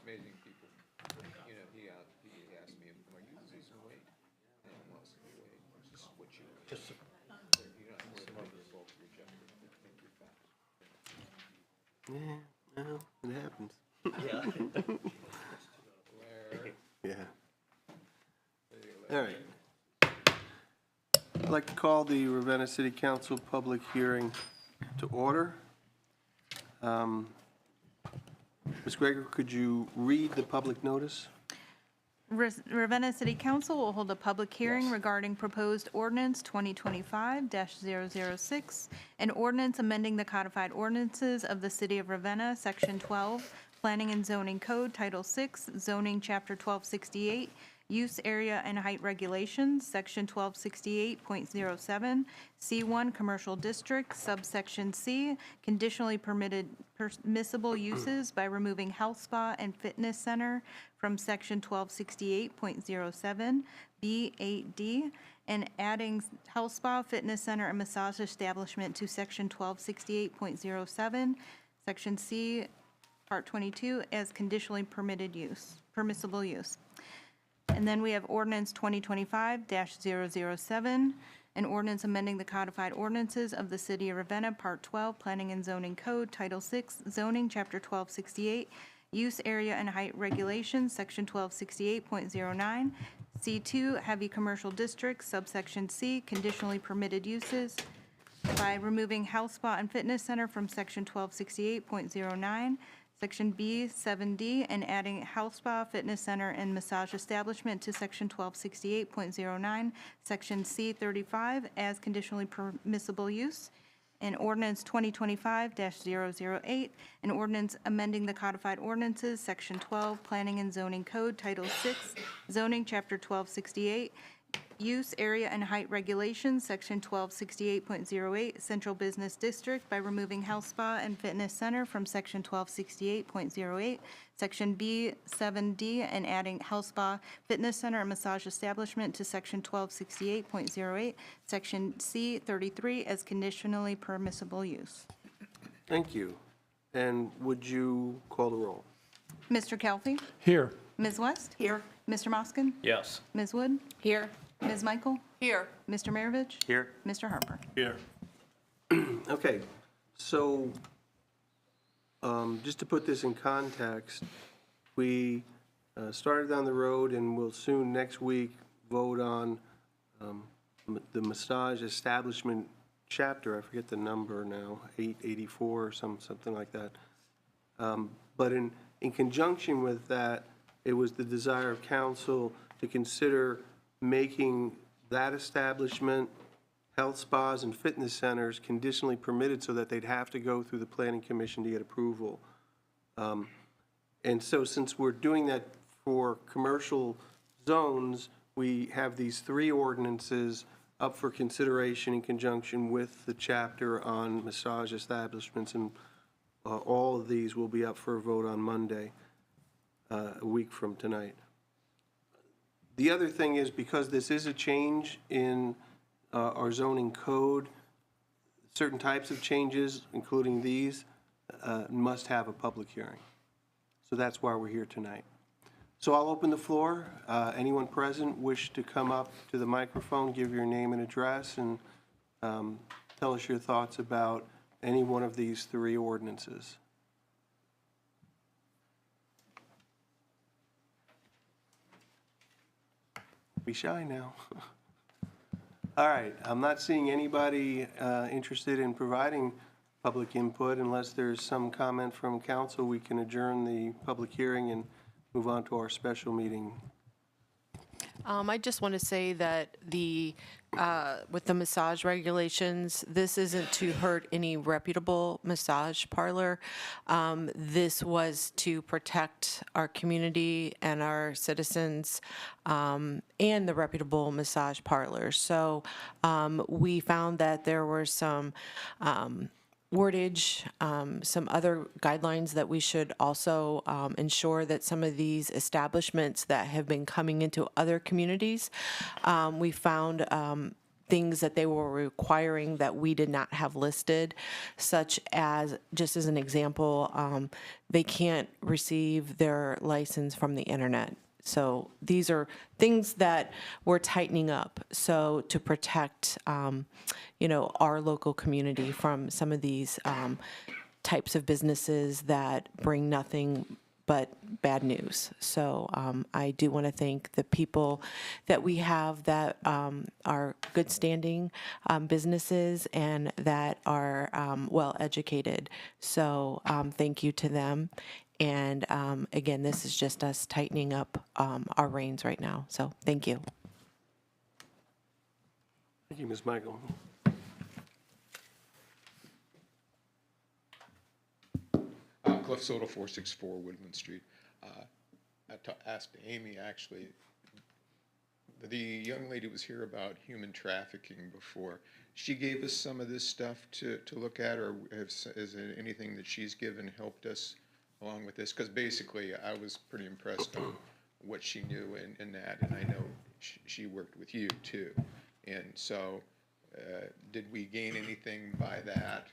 amazing people. You know, he asked me, are you losing weight? And I'm not losing weight. It's just what you, you're not worried about your bulk, your gender, you think you're fat. Yeah, well, it happens. Where, Yeah. All right. I'd like to call the Ravenna City Council public hearing to order. Ms. Gregor, could you read the public notice? Ravenna City Council will hold a public hearing regarding proposed ordinance 2025-006, an ordinance amending the codified ordinances of the City of Ravenna, Section 12, Planning and Zoning Code, Title 6, Zoning, Chapter 1268, Use Area and Height Regulations, Section 1268.07, C1 Commercial District, subsection C, conditionally permissible uses by removing health spa and fitness center from Section 1268.07, B8D, and adding health spa, fitness center, and massage establishment to Section 1268.07, Section C, Part 22, as conditionally permissible use. And then we have ordinance 2025-007, an ordinance amending the codified ordinances of the City of Ravenna, Part 12, Planning and Zoning Code, Title 6, Zoning, Chapter 1268, Use Area and Height Regulations, Section 1268.09, C2, Heavy Commercial District, subsection C, conditionally permitted uses by removing health spa and fitness center from Section 1268.09, Section B, 7D, and adding health spa, fitness center, and massage establishment to Section 1268.09, Section C, 35, as conditionally permissible use. And ordinance 2025-008, an ordinance amending the codified ordinances, Section 12, Planning and Zoning Code, Title 6, Zoning, Chapter 1268, Use, Area, and Height Regulations, Section 1268.08, Central Business District, by removing health spa and fitness center from Section 1268.08, Section B, 7D, and adding health spa, fitness center, and massage establishment to Section 1268.08, Section C, 33, as conditionally permissible use. Thank you. And would you call the roll? Mr. Kelfi? Here. Ms. West? Here. Mr. Moskin? Yes. Ms. Wood? Here. Ms. Michael? Here. Mr. Maravich? Here. Mr. Harper? Here. Okay, so just to put this in context, we started down the road and will soon next week vote on the massage establishment chapter. I forget the number now, 884 or something like that. But in conjunction with that, it was the desire of council to consider making that establishment, health spas and fitness centers conditionally permitted so that they'd have to go through the planning commission to get approval. And so since we're doing that for commercial zones, we have these three ordinances up for consideration in conjunction with the chapter on massage establishments, and all of these will be up for a vote on Monday, a week from tonight. The other thing is, because this is a change in our zoning code, certain types of changes, including these, must have a public hearing. So that's why we're here tonight. So I'll open the floor. Anyone present wish to come up to the microphone, give your name and address, and tell us your thoughts about any one of these three ordinances. Be shy now. All right, I'm not seeing anybody interested in providing public input. Unless there's some comment from council, we can adjourn the public hearing and move on to our special meeting. I just want to say that with the massage regulations, this isn't to hurt any reputable massage parlor. This was to protect our community and our citizens and the reputable massage parlors. So we found that there were some wordage, some other guidelines that we should also ensure that some of these establishments that have been coming into other communities, we found things that they were requiring that we did not have listed, such as, just as an example, they can't receive their license from the internet. So these are things that we're tightening up, so to protect, our local community from some of these types of businesses that bring nothing but bad news. So I do want to thank the people that we have that are good standing businesses and that are well-educated. So thank you to them. And again, this is just us tightening up our reins right now. So thank you. Thank you, Ms. Michael. Cliff Soto, 464 Woodland Street. I asked Amy, actually, the young lady was here about human trafficking before. She gave us some of this stuff to look at, or is there anything that she's given helped us along with this? Because basically, I was pretty impressed on what she knew in that, and I know she worked with you too. And so, did we gain anything by that?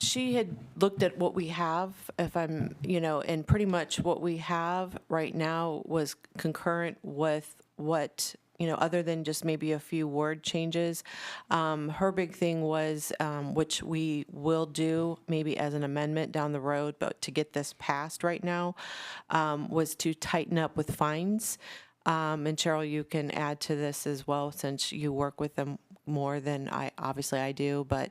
She had looked at what we have, if I'm, and pretty much what we have right now was concurrent with what, other than just maybe a few word changes. Her big thing was, which we will do maybe as an amendment down the road, but to get this passed right now, was to tighten up with fines. And Cheryl, you can add to this as well, since you work with them more than I do, but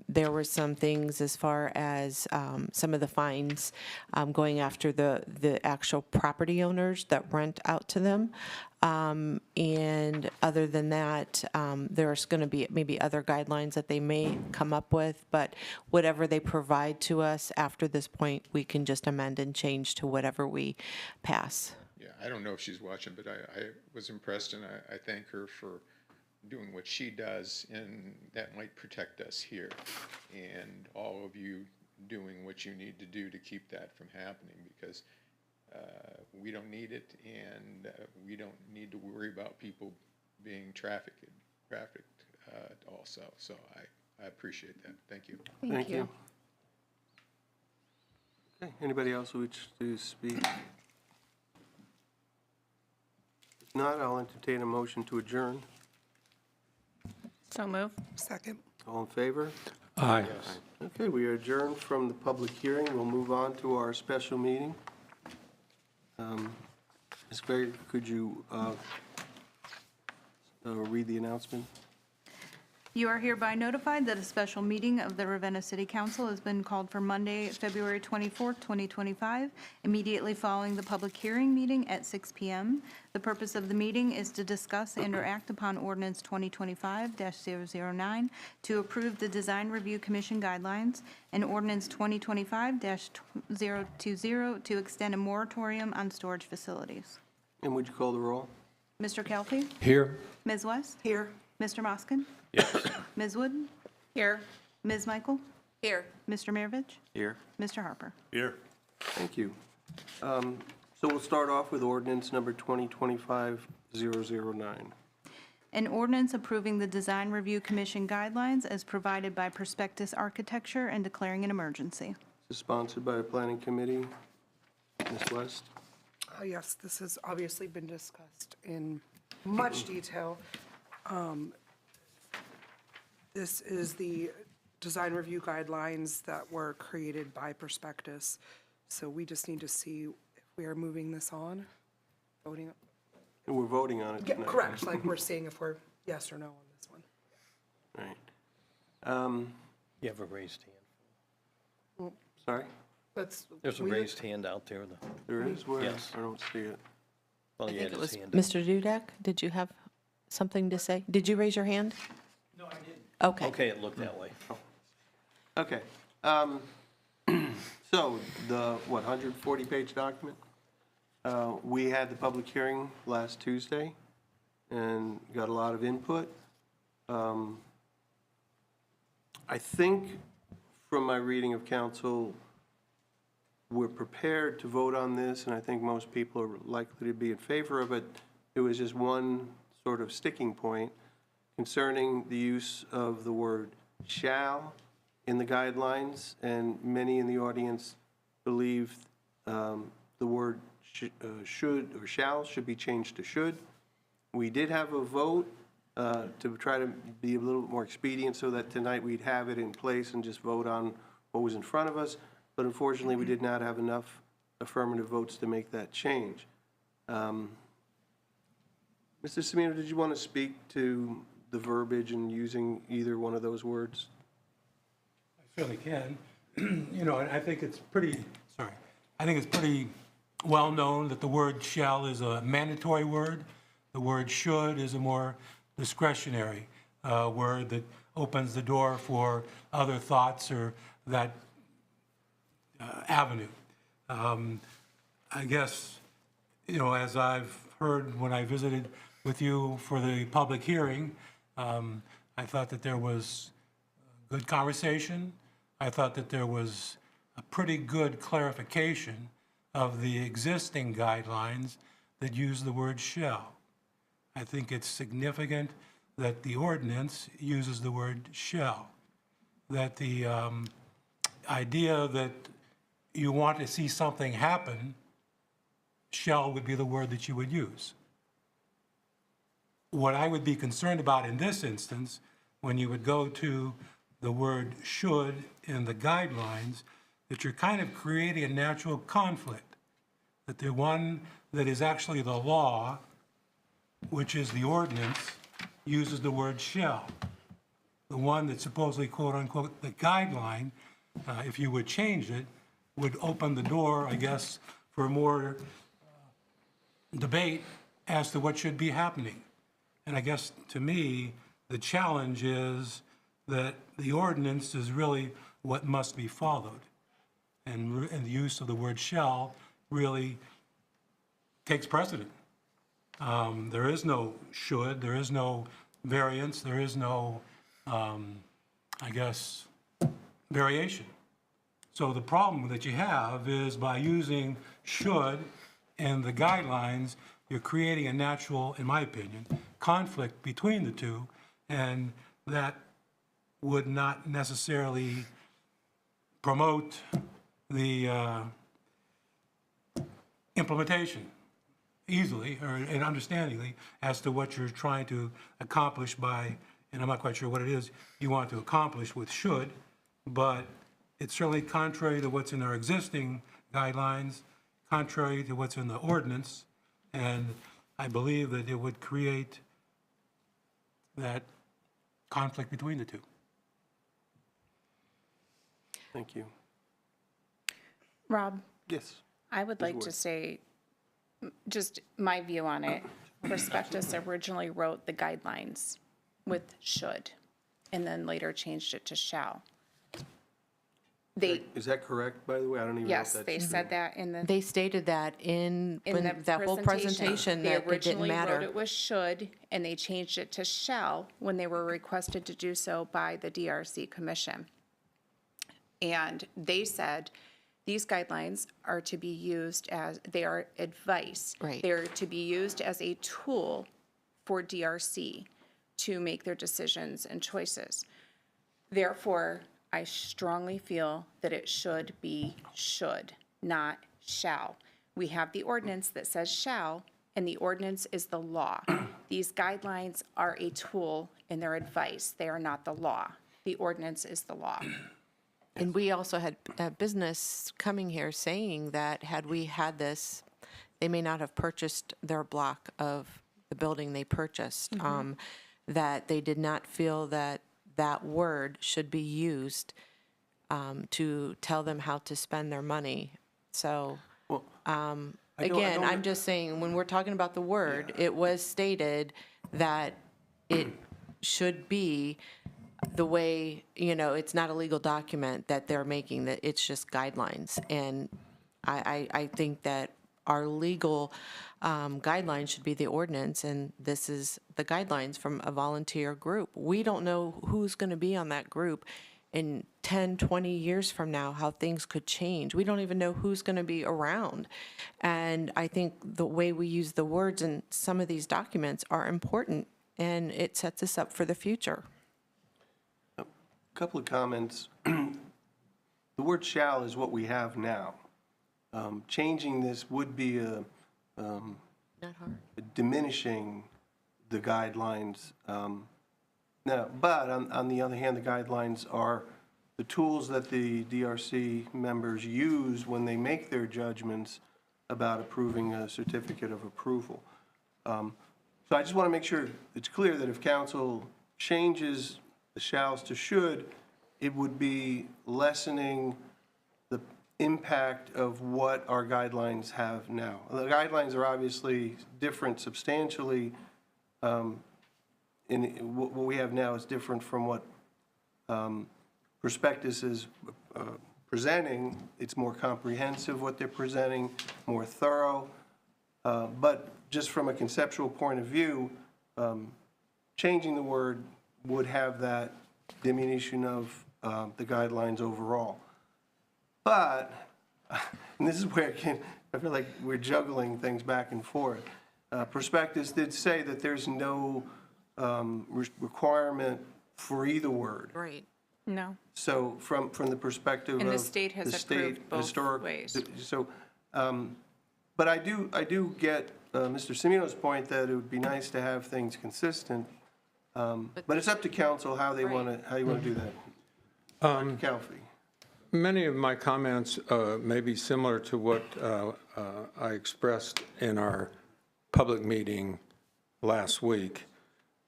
there were some things as far as some of the fines going after the actual property owners that rent out to them. And other than that, there's going to be maybe other guidelines that they may come up with, but whatever they provide to us after this point, we can just amend and change to whatever we pass. Yeah, I don't know if she's watching, but I was impressed, and I thank her for doing what she does, and that might protect us here. And all of you doing what you need to do to keep that from happening, because we don't need it, and we don't need to worry about people being trafficked also. So I appreciate that. Thank you. Thank you. Okay, anybody else who wishes to speak? If not, I'll entertain a motion to adjourn. So move. Second. All in favor? Aye. Okay, we are adjourned from the public hearing. We'll move on to our special meeting. Ms. Gregg, could you read the announcement? You are hereby notified that a special meeting of the Ravenna City Council has been called for Monday, February 24th, 2025, immediately following the public hearing meeting at 6 p.m. The purpose of the meeting is to discuss and or act upon Ordinance 2025-009 to approve the Design Review Commission guidelines and Ordinance 2025-020 to extend a moratorium on storage facilities. And would you call the roll? Mr. Kelly? Here. Ms. West? Here. Mr. Moskin? Yes. Ms. Wood? Here. Ms. Michael? Here. Mr. Maravich? Here. Mr. Harper? Here. Thank you. So we'll start off with ordinance number 2025-009. An ordinance approving the Design Review Commission guidelines as provided by Prospectus Architecture and declaring an emergency. This is sponsored by the Planning Committee. Ms. West? Yes, this has obviously been discussed in much detail. This is the design review guidelines that were created by Prospectus. So we just need to see if we are moving this on, voting. And we're voting on it Yeah, tonight. correct, like we're seeing if we're yes or no on this one. Right. You have a raised hand. Sorry? There's a raised hand out there. There is? Where? Yes. I don't see it. Well, I he think had it his was hand. Mr. Dudek. Did you have something to say? Did you raise your hand? No, I didn't. Okay. Okay, it looked that way. Okay. So the, 140-page document? We had the public hearing last Tuesday and got a lot of input. I think from my reading of council, we're prepared to vote on this, and I think most people are likely to be in favor of it. It was just one sort of sticking point, concerning the use of the word shall in the guidelines, and many in the audience believe the word should or shall should be changed to should. We did have a vote to try to be a little more expedient so that tonight we'd have it in place and just vote on what was in front of us. But unfortunately, we did not have enough affirmative votes to make that change. Mr. Semino, did you want to speak to the verbiage and using either one of those words? I certainly can. You know, and I think it's pretty, I think it's pretty well-known that the word shall is a mandatory word. The word should is a more discretionary word that opens the door for other thoughts or that avenue. I guess, you know, as I've heard when I visited with you for the public hearing, I thought that there was good conversation. I thought that there was a pretty good clarification of the existing guidelines that use the word shall. I think it's significant that the ordinance uses the word shall, that the idea that you want to see something happen, shall would be the word that you would use. What I would be concerned about in this instance, when you would go to the word should in the guidelines, that you're kind of creating a natural conflict, that the one that is actually the law, which is the ordinance, uses the word shall. The one that's supposedly quote unquote the guideline, if you would change it, would open the door, I guess, for more debate as to what should be happening. And I guess to me, the challenge is that the ordinance is really what must be followed. And the use of the word shall really takes precedent. There is no should, there is no variance, there is no, I guess, variation. So the problem that you have is by using should in the guidelines, you're creating a natural, in my opinion, conflict between the two, and that would not necessarily promote the implementation easily or and understandingly as to what you're trying to accomplish by, and I'm not quite sure what it is you want to accomplish with should, but it's certainly contrary to what's in our existing guidelines, contrary to what's in the ordinance, and I believe that it would create that conflict between the two. Thank you. Rob, Yes. I would like to say, just my view on it. Prospectus originally wrote the guidelines with should, and then later changed it to shall. They, Is that correct, by the way? I don't even know if yes, that's they true. said that in the They stated that in in the that whole presentation They that it didn't originally wrote matter. it was should, and they changed it to shall when they were requested to do so by the DRC Commission. And they said, these guidelines are to be used as, they are advice. Right. They're to be used as a tool for DRC to make their decisions and choices. Therefore, I strongly feel that it should be should, not shall. We have the ordinance that says shall, and the ordinance is the law. These guidelines are a tool and their advice. They are not the law. The ordinance is the law. And we also had business coming here saying that had we had this, they may not have purchased their block of the building they purchased, that they did not feel that that word should be used to tell them how to spend their money. So, Well, I again, don't- I'm just saying, when we're talking about the word, it was stated that it should be the way, you know, it's not a legal document that they're making, that it's just guidelines. And I think that our legal guidelines should be the ordinance, and this is the guidelines from a volunteer group. We don't know who's going to be on that group in 10, 20 years from now, how things could change. We don't even know who's going to be around. And I think the way we use the words in some of these documents are important and it sets us up for the future. Couple of comments. The word "shall" is what we have now. Changing this would be Not hard. diminishing the guidelines. Now, but on the other hand, the guidelines are the tools that the DRC members use when they make their judgments about approving a certificate of approval. So I just want to make sure it's clear that if council changes the shalls to should, it would be lessening the impact of what our guidelines have now. The guidelines are obviously different substantially. What we have now is different from what Prospectus is presenting. It's more comprehensive what they're presenting, more thorough. But just from a conceptual point of view, changing the word would have that diminution of the guidelines overall. But, and this is where I feel like we're juggling things back and forth. Prospectus did say that there's no requirement for either word. Right. No. So from the perspective of And the state has the state approved both historic- ways. So, but I do get Mr. Semino's point that it would be nice to have things consistent. But it's up to council how they want to, how you want to do that. Dr. Calfee. Many of my comments may be similar to what I expressed in our public meeting last week.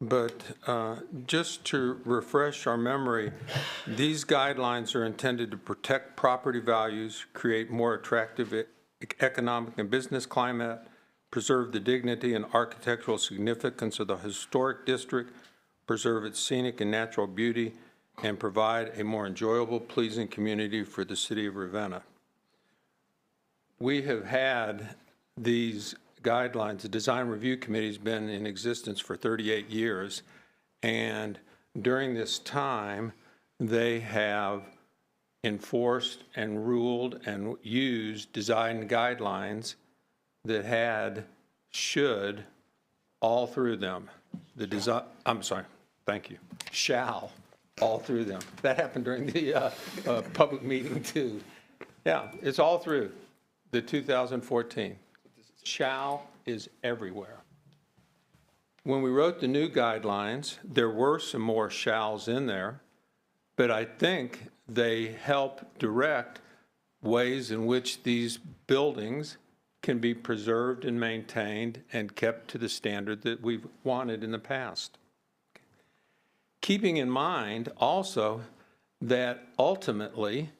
But just to refresh our memory, these guidelines are intended to protect property values, create more attractive economic and business climate, preserve the dignity and architectural significance of the historic district, preserve its scenic and natural beauty, and provide a more enjoyable, pleasing community for the city of Ravenna. We have had these guidelines. The Design Review Committee has been in existence for 38 years, and during this time, they have enforced and ruled and used design guidelines that had should all through them. The design, I'm sorry, thank you, shall all through them. That happened during the public meeting too. Yeah, it's all through the 2014. Shall is everywhere. When we wrote the new guidelines, there were some more shalls in there, but I think they help direct ways in which these buildings can be preserved and maintained and kept to the standard that we've wanted in the past. Keeping in mind also that ultimately,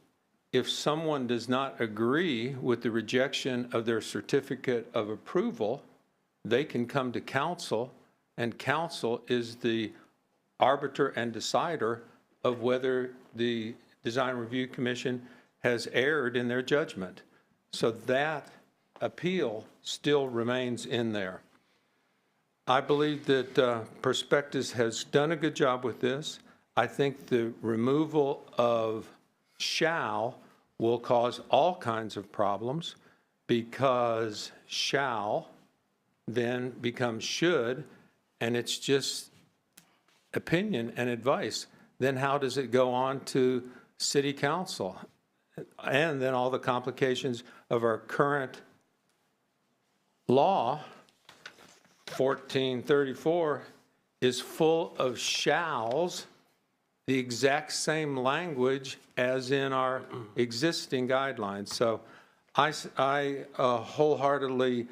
if someone does not agree with the rejection of their certificate of approval, they can come to council, and council is the arbiter and decider of whether the Design Review Commission has erred in their judgment. So that appeal still remains in there. I believe that Prospectus has done a good job with this. I think the removal of shall will cause all kinds of problems because shall then becomes should, and it's just opinion and advice. Then how does it go on to city council? And then all the complications of our current law, 1434, is full of shalls, the exact same language as in our existing guidelines. So I wholeheartedly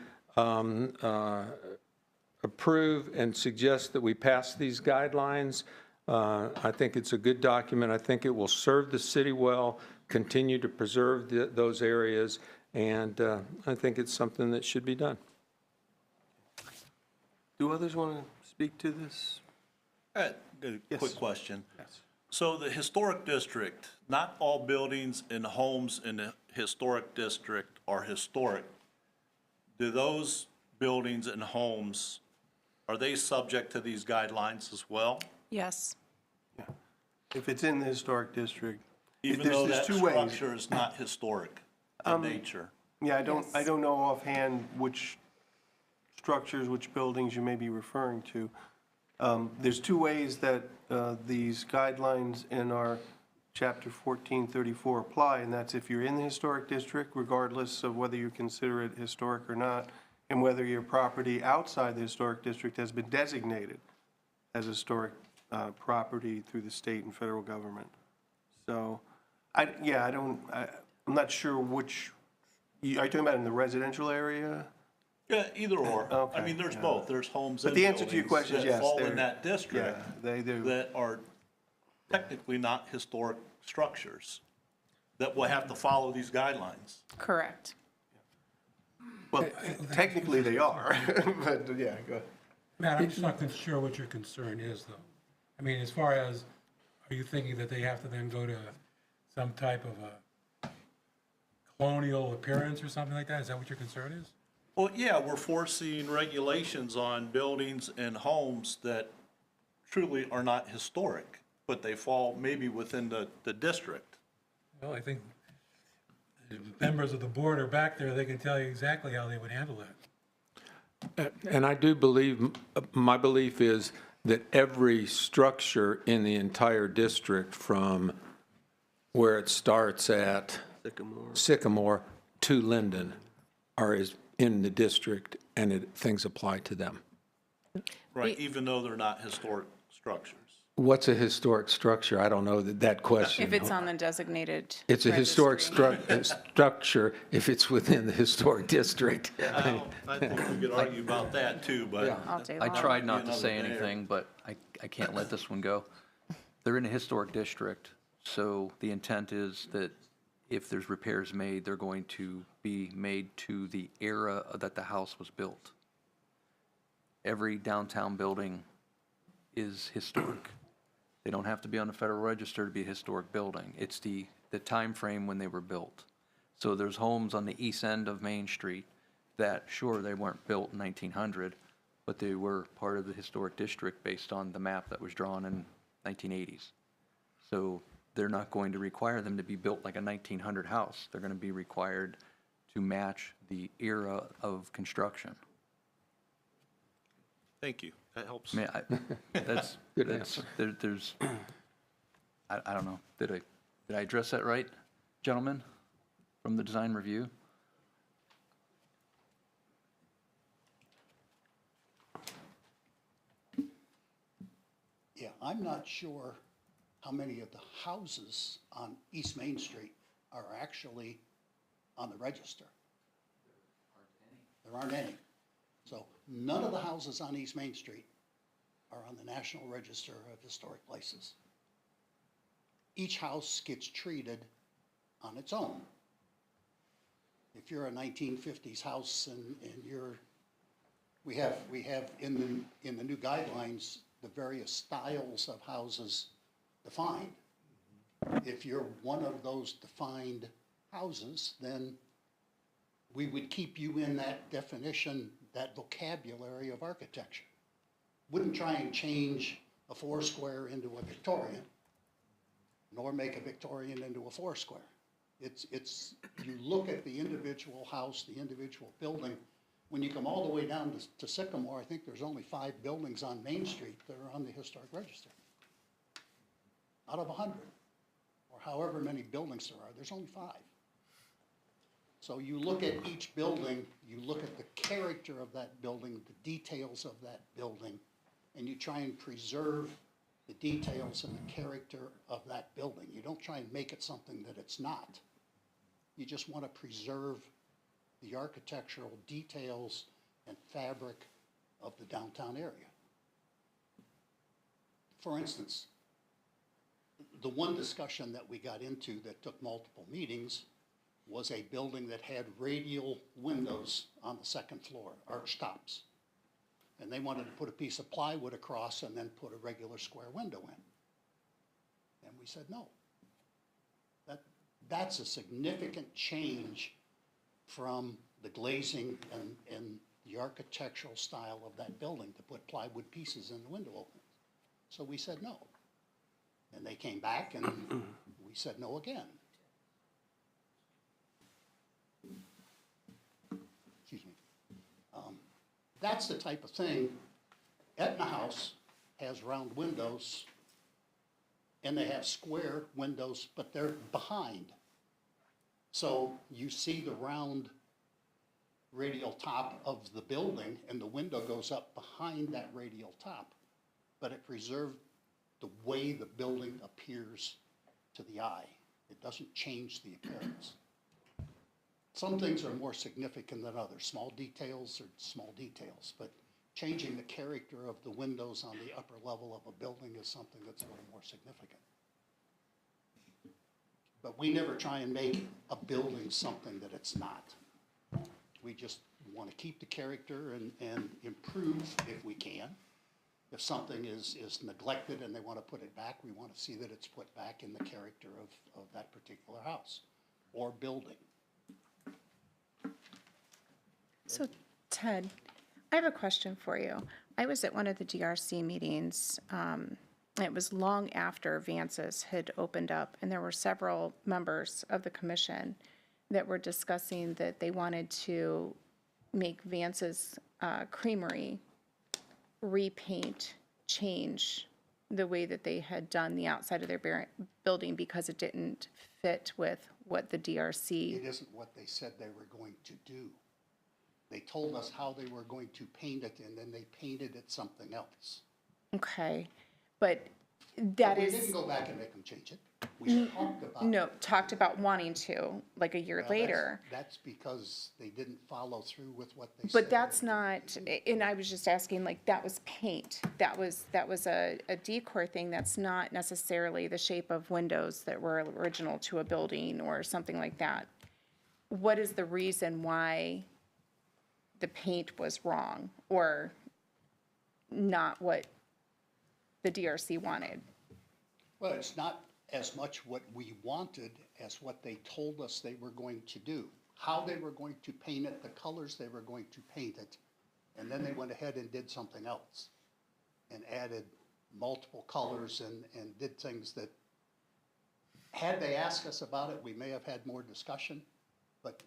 approve and suggest that we pass these guidelines. I think it's a good document. I think it will serve the city well, continue to preserve those areas, and I think it's something that should be done. Do others want to speak to this? A Yes. quick question. Yes. So the historic district, not all buildings and homes in the historic district are historic. Do those buildings and homes, are they subject to these guidelines as well? Yes. If it's in the historic district. Even there's- though there's that two ways. structure is not historic in nature? Yeah, I don't know offhand which structures, which buildings you may be referring to. There's two ways that these guidelines in our Chapter 1434 apply, and that's if you're in the historic district, regardless of whether you consider it historic or not, and whether your property outside the historic district has been designated as historic property through the state and federal government. So, I'm not sure which, are you talking about in the residential area? Yeah, either or. I Okay, mean, there's yeah. both. There's homes But and the answer to your buildings question is that yes, fall they're- in that district Yeah, they do. that are technically not historic structures that will have to follow these guidelines. Correct. Well, technically they are, but yeah, go ahead. Matt, I'm just not sure what your concern is, though. I mean, as far as, are you thinking that they have to then go to some type of a colonial appearance or something like that? Is that what your concern is? Well, yeah, we're forcing regulations on buildings and homes that truly are not historic, but they fall maybe within the district. Well, I think the members of the board are back there, they can tell you exactly how they would handle that. And I do believe, my belief is that every structure in the entire district from where it starts at Sycamore to Linden is in the district, and things apply to them. Right, even though they're not historic structures. What's a historic structure? I don't know that question. If it's on the designated. It's a historic registry. structure if it's within the historic district. I think we could argue about that too, but. All day I long. tried not to Another say day. anything, but I can't let this one go. They're in a historic district, so the intent is that if there's repairs made, they're going to be made to the era that the house was built. Every downtown building is historic. They don't have to be on the Federal Register to be a historic building. It's the time frame when they were built. So there's homes on the east end of Main Street that, sure, they weren't built in 1900, but they were part of the historic district based on the map that was drawn in 1980s. So they're not going to require them to be built like a 1900 house. They're going to be required to match the era of construction. Thank you, that helps. I mean, that's, Good that's, answer. there's, I don't know, did I address that right, gentlemen, from the design review? Yeah, I'm not sure how many of the houses on East Main Street are actually on the register. There aren't any. So none of the houses on East Main Street are on the National Register of Historic Places. Each house gets treated on its own. If you're a 1950s house and we have in the new guidelines, the various styles of houses defined. If you're one of those defined houses, then we would keep you in that definition, that vocabulary of architecture. Wouldn't try and change a four-square into a Victorian, nor make a Victorian into a four-square. You look at the individual house, the individual building. When you come all the way down to Sycamore, I think there's only 5 buildings on Main Street that are on the historic register. Out of 100, or however many buildings there are, there's only 5. So you look at each building, you look at the character of that building, the details of that building, and you try and preserve the details and the character of that building. You don't try and make it something that it's not. You just want to preserve the architectural details and fabric of the downtown area. For instance, the one discussion that we got into that took multiple meetings was a building that had radial windows on the second floor, arch tops. And they wanted to put a piece of plywood across and then put a regular square window in. And we said no. That's a significant change from the glazing and the architectural style of that building to put plywood pieces in the window openings. So we said no. And they came back and we said no again. Excuse me. That's the type of thing. Etna House has round windows, and they have square windows, but they're behind. So you see the round radial top of the building, and the window goes up behind that radial top. But it preserved the way the building appears to the eye. It doesn't change the appearance. Some things are more significant than others. Small details are small details, but changing the character of the windows on the upper level of a building is something that's a little more significant. But we never try and make a building something that it's not. We just want to keep the character and improve if we can. If something is neglected and they want to put it back, we want to see that it's put back in the character of that particular house or building. So Ted, I have a question for you. I was at one of the DRC meetings. It was long after Vance's had opened up, and there were several members of the commission that were discussing that they wanted to make Vance's Creamery repaint, change the way that they had done the outside of their building because it didn't fit with what the DRC. It isn't what they said they were going to do. They told us how they were going to paint it, and then they painted it something else. Okay, but that We is. didn't go back and make them change it. We talked about it. No, talked about wanting to, like a year Well, later. That's because they didn't follow through with what they said. But that's not, and I was just asking, like, that was paint. That was a decor thing. That's not necessarily the shape of windows that were original to a building or something like that. What is the reason why the paint was wrong or not what the DRC wanted? Well, it's not as much what we wanted as what they told us they were going to do. How they were going to paint it, the colors they were going to paint it, and then they went ahead and did something else and added multiple colors and did things that, had they asked us about it, we may have had more discussion, but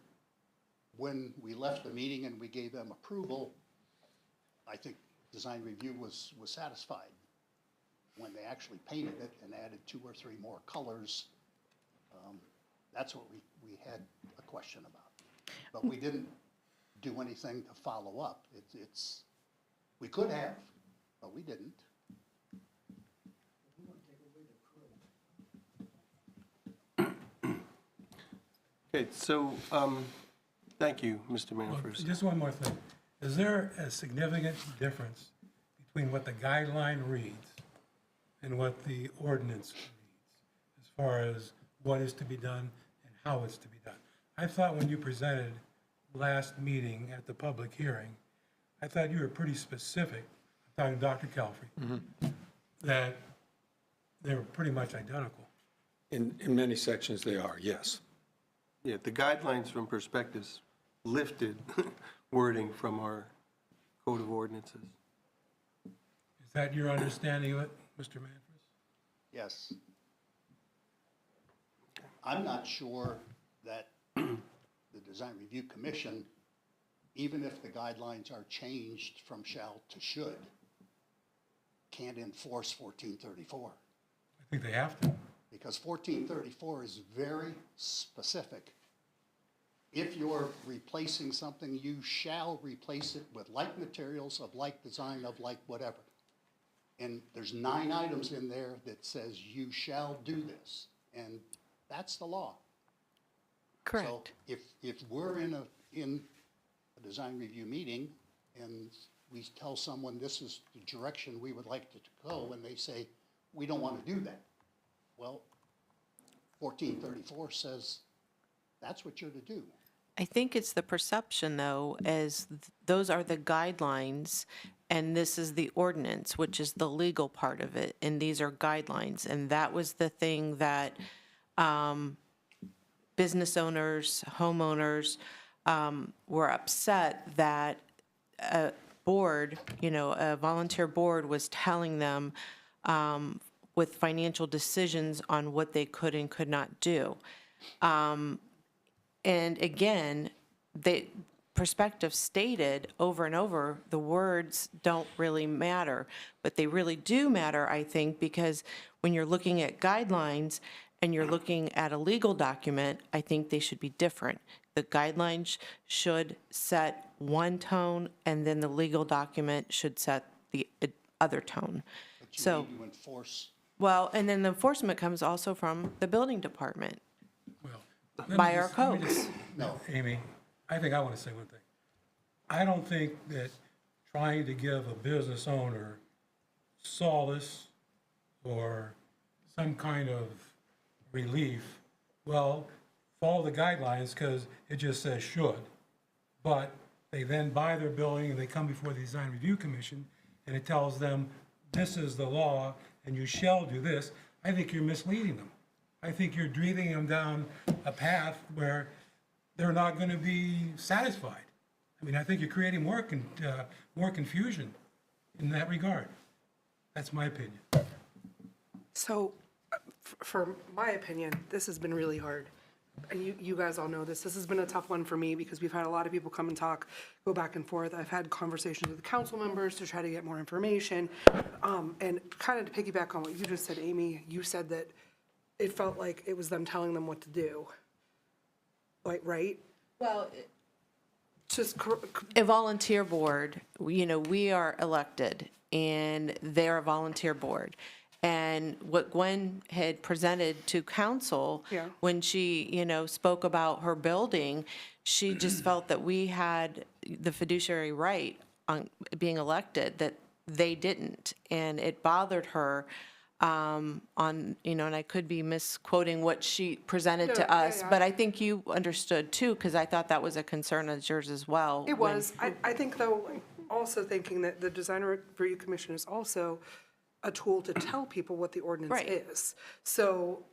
when we left the meeting and we gave them approval, I think design review was satisfied. When they actually painted it and added 2 or 3 more colors, that's what we had a question about. But we didn't do anything to follow up. We could have, but we didn't. Okay, so, thank you, Mr. Well, Manfred. just one more thing. Is there a significant difference between what the guideline reads and what the ordinance reads as far as what is to be done and how it's to be done? I thought when you presented last meeting at the public hearing, I thought you were pretty specific, I'm talking Dr. Calfrey, that they were pretty much identical. In many sections, they are, yes. Yeah, the guidelines from perspectives lifted wording from our code of ordinances. Is that your understanding of it, Mr. Manfred? Yes. I'm not sure that the Design Review Commission, even if the guidelines are changed from shall to should, can't enforce 1434. I think they have to. Because 1434 is very specific. If you're replacing something, you shall replace it with like materials of like design of like whatever. And there's 9 items in there that says you shall do this, and that's the law. Correct. So if we're in a design review meeting and we tell someone this is the direction we would like to go, and they say, we don't want to do that. Well, 1434 says that's what you're to do. I think it's the perception, though, as those are the guidelines, and this is the ordinance, which is the legal part of it, and these are guidelines. And that was the thing that business owners, homeowners were upset that a board, a volunteer board was telling them with financial decisions on what they could and could not do. And again, perspective stated over and over, the words don't really matter. But they really do matter, I think, because when you're looking at guidelines and you're looking at a legal document, I think they should be different. The guidelines should set one tone, and then the legal document should set the other tone. But you So, need to enforce. well, and then the enforcement comes also from the building department Well, let me by our just- let me codes. just- Amy, I think I want to say one thing. I don't think that trying to give a business owner solace or some kind of relief, well, follow the guidelines because it just says should. But they then buy their building and they come before the Design Review Commission and it tells them, this is the law and you shall do this. I think you're misleading them. I think you're leading them down a path where they're not going to be satisfied. I mean, I think you're creating more confusion in that regard. That's my opinion. So, for my opinion, this has been really hard. And you guys all know this. This has been a tough one for me because we've had a lot of people come and talk, go back and forth. I've had conversations with council members to try to get more information. And kind of to piggyback on what you just said, Amy, you said that it felt like it was them telling them what to do. Like, right? Well, Just, a volunteer board, we are elected and they're a volunteer board. And what Gwen had presented to council Yeah. when she, spoke about her building, she just felt that we had the fiduciary right on being elected, that they didn't. And it bothered her and I could be misquoting what she presented to Yeah, us, yeah. but I think you understood too, because I thought that was a concern of yours as well. it was. I think, though, also thinking that the Design Review Commission is also a tool to tell people what the ordinance Right. is. So,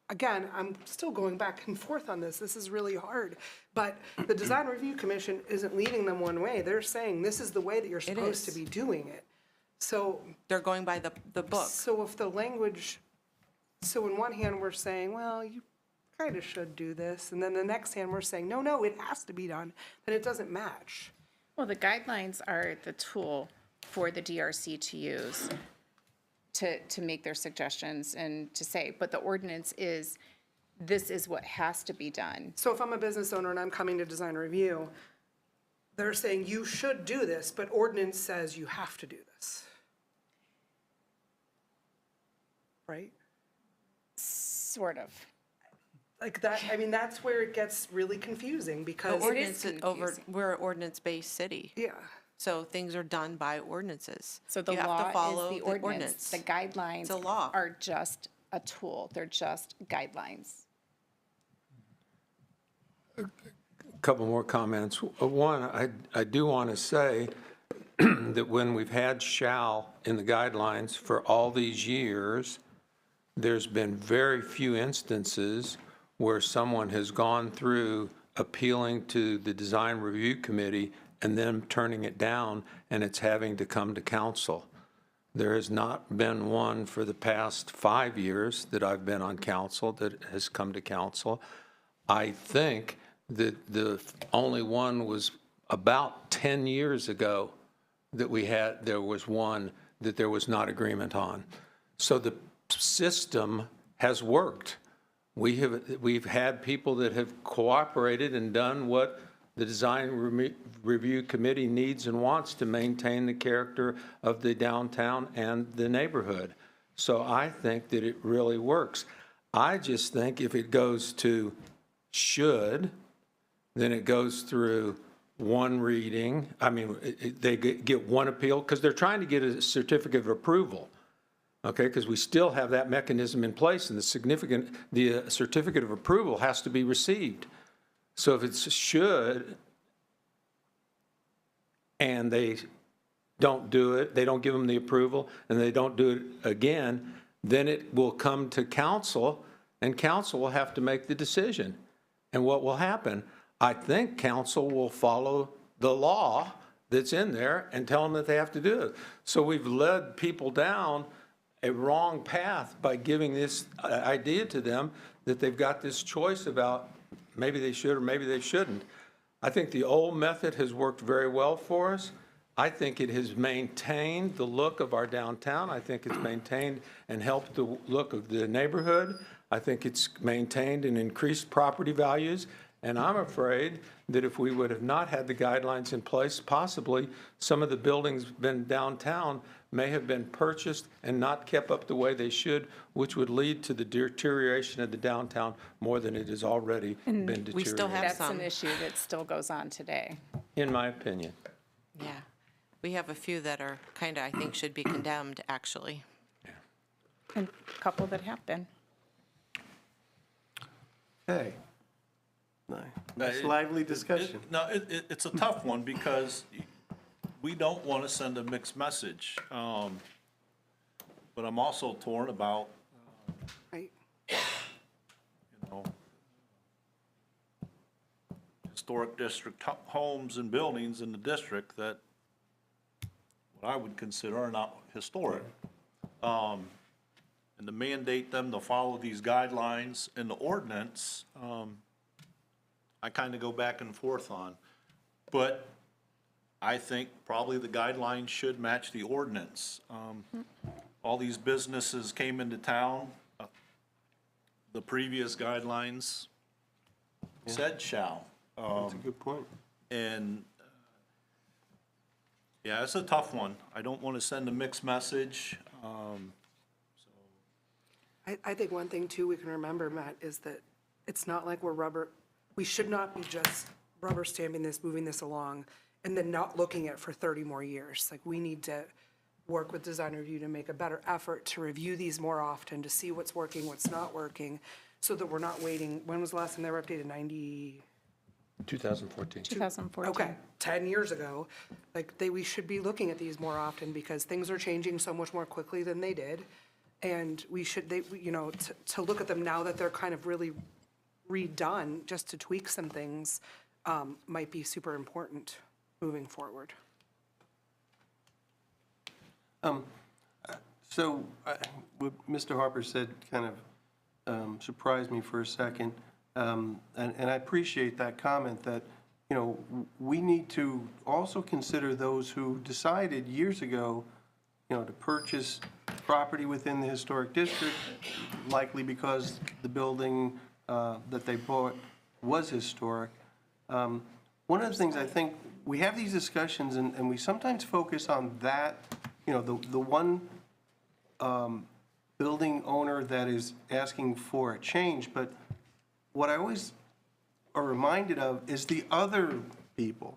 again, I'm still going back and forth on this. This is really hard. But the Design Review Commission isn't leading them one way. They're saying this is the way that you're supposed to is. be doing it. So, They're going by the book. so if the language, so in one hand, we're saying, well, you kind of should do this, and then the next hand, we're saying, no, it has to be done, then it doesn't match. Well, the guidelines are the tool for the DRC to use to make their suggestions and to say, but the ordinance is, this is what has to be done. So if I'm a business owner and I'm coming to design review, they're saying you should do this, but ordinance says you have to do this. Right? Sort of. Like that, I mean, that's where it gets really confusing because, We're an ordinance-based city, yeah. so things are done by ordinances. So the You have to law follow is the ordinance. The guidelines It's a law. are just a tool. They're just guidelines. Couple more comments. One, I do want to say that when we've had shall in the guidelines for all these years, there's been very few instances where someone has gone through appealing to the Design Review Committee and then turning it down, and it's having to come to council. There has not been one for the past 5 years that I've been on council that has come to council. I think that the only one was about 10 years ago that there was one that there was not agreement on. So the system has worked. We've had people that have cooperated and done what the Design Review Committee needs and wants to maintain the character of the downtown and the neighborhood. So I think that it really works. I just think if it goes to should, then it goes through one reading. I mean, they get one appeal because they're trying to get a certificate of approval. Okay, because we still have that mechanism in place, and the certificate of approval has to be received. So if it's should, and they don't do it, they don't give them the approval, and they don't do it again, then it will come to council, and council will have to make the decision. And what will happen? I think council will follow the law that's in there and tell them that they have to do it. So we've led people down a wrong path by giving this idea to them that they've got this choice about maybe they should or maybe they shouldn't. I think the old method has worked very well for us. I think it has maintained the look of our downtown. I think it's maintained and helped the look of the neighborhood. I think it's maintained and increased property values. And I'm afraid that if we would have not had the guidelines in place, possibly some of the buildings been downtown may have been purchased and not kept up the way they should, which would lead to the deterioration of the downtown more than it has already been deteriorated. we still have That's some. an issue that still goes on today. In my opinion. Yeah. We have a few that are kind of, I think, should be condemned, actually. And a couple that have been. Okay. Nice lively discussion. No, it's a tough one because we don't want to send a mixed message. But I'm also torn about, Right. you know, historic district homes and buildings in the district that what I would consider are not historic. And to mandate them to follow these guidelines in the ordinance, I kind of go back and forth on. But I think probably the guidelines should match the ordinance. All these businesses came into town. The previous guidelines said shall. That's a good point. And, yeah, it's a tough one. I don't want to send a mixed message. I think one thing too we can remember, Matt, is that it's not like we should not be just rubber stamping this, moving this along, and then not looking at it for 30 more years. Like, we need to work with design review to make a better effort to review these more often, to see what's working, what's not working, so that we're not waiting. When was the last time they were updated? 2014. 2014. Okay, 10 years ago. Like, we should be looking at these more often because things are changing so much more quickly than they did. And we should, to look at them now that they're kind of really redone, just to tweak some things, might be super important moving forward. So what Mr. Harper said kind of surprised me for a second. And I appreciate that comment that, we need to also consider those who decided years ago, to purchase property within the historic district, likely because the building that they bought was historic. One of the things I think, we have these discussions and we sometimes focus on that, the one building owner that is asking for a change, but what I always are reminded of is the other people,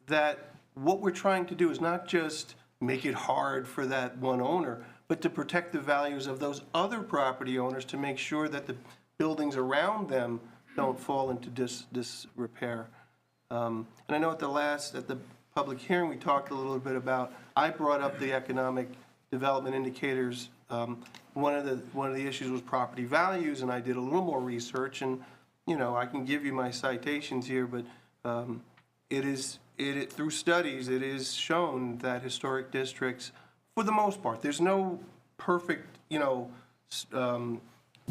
that what we're trying to do is not just make it hard for that one owner, but to protect the values of those other property owners to make sure that the buildings around them don't fall into disrepair. And I know at the public hearing, we talked a little bit about, I brought up the economic development indicators. One of the issues was property values, and I did a little more research, and, I can give you my citations here, but through studies, it is shown that historic districts, for the most part, there's no perfect,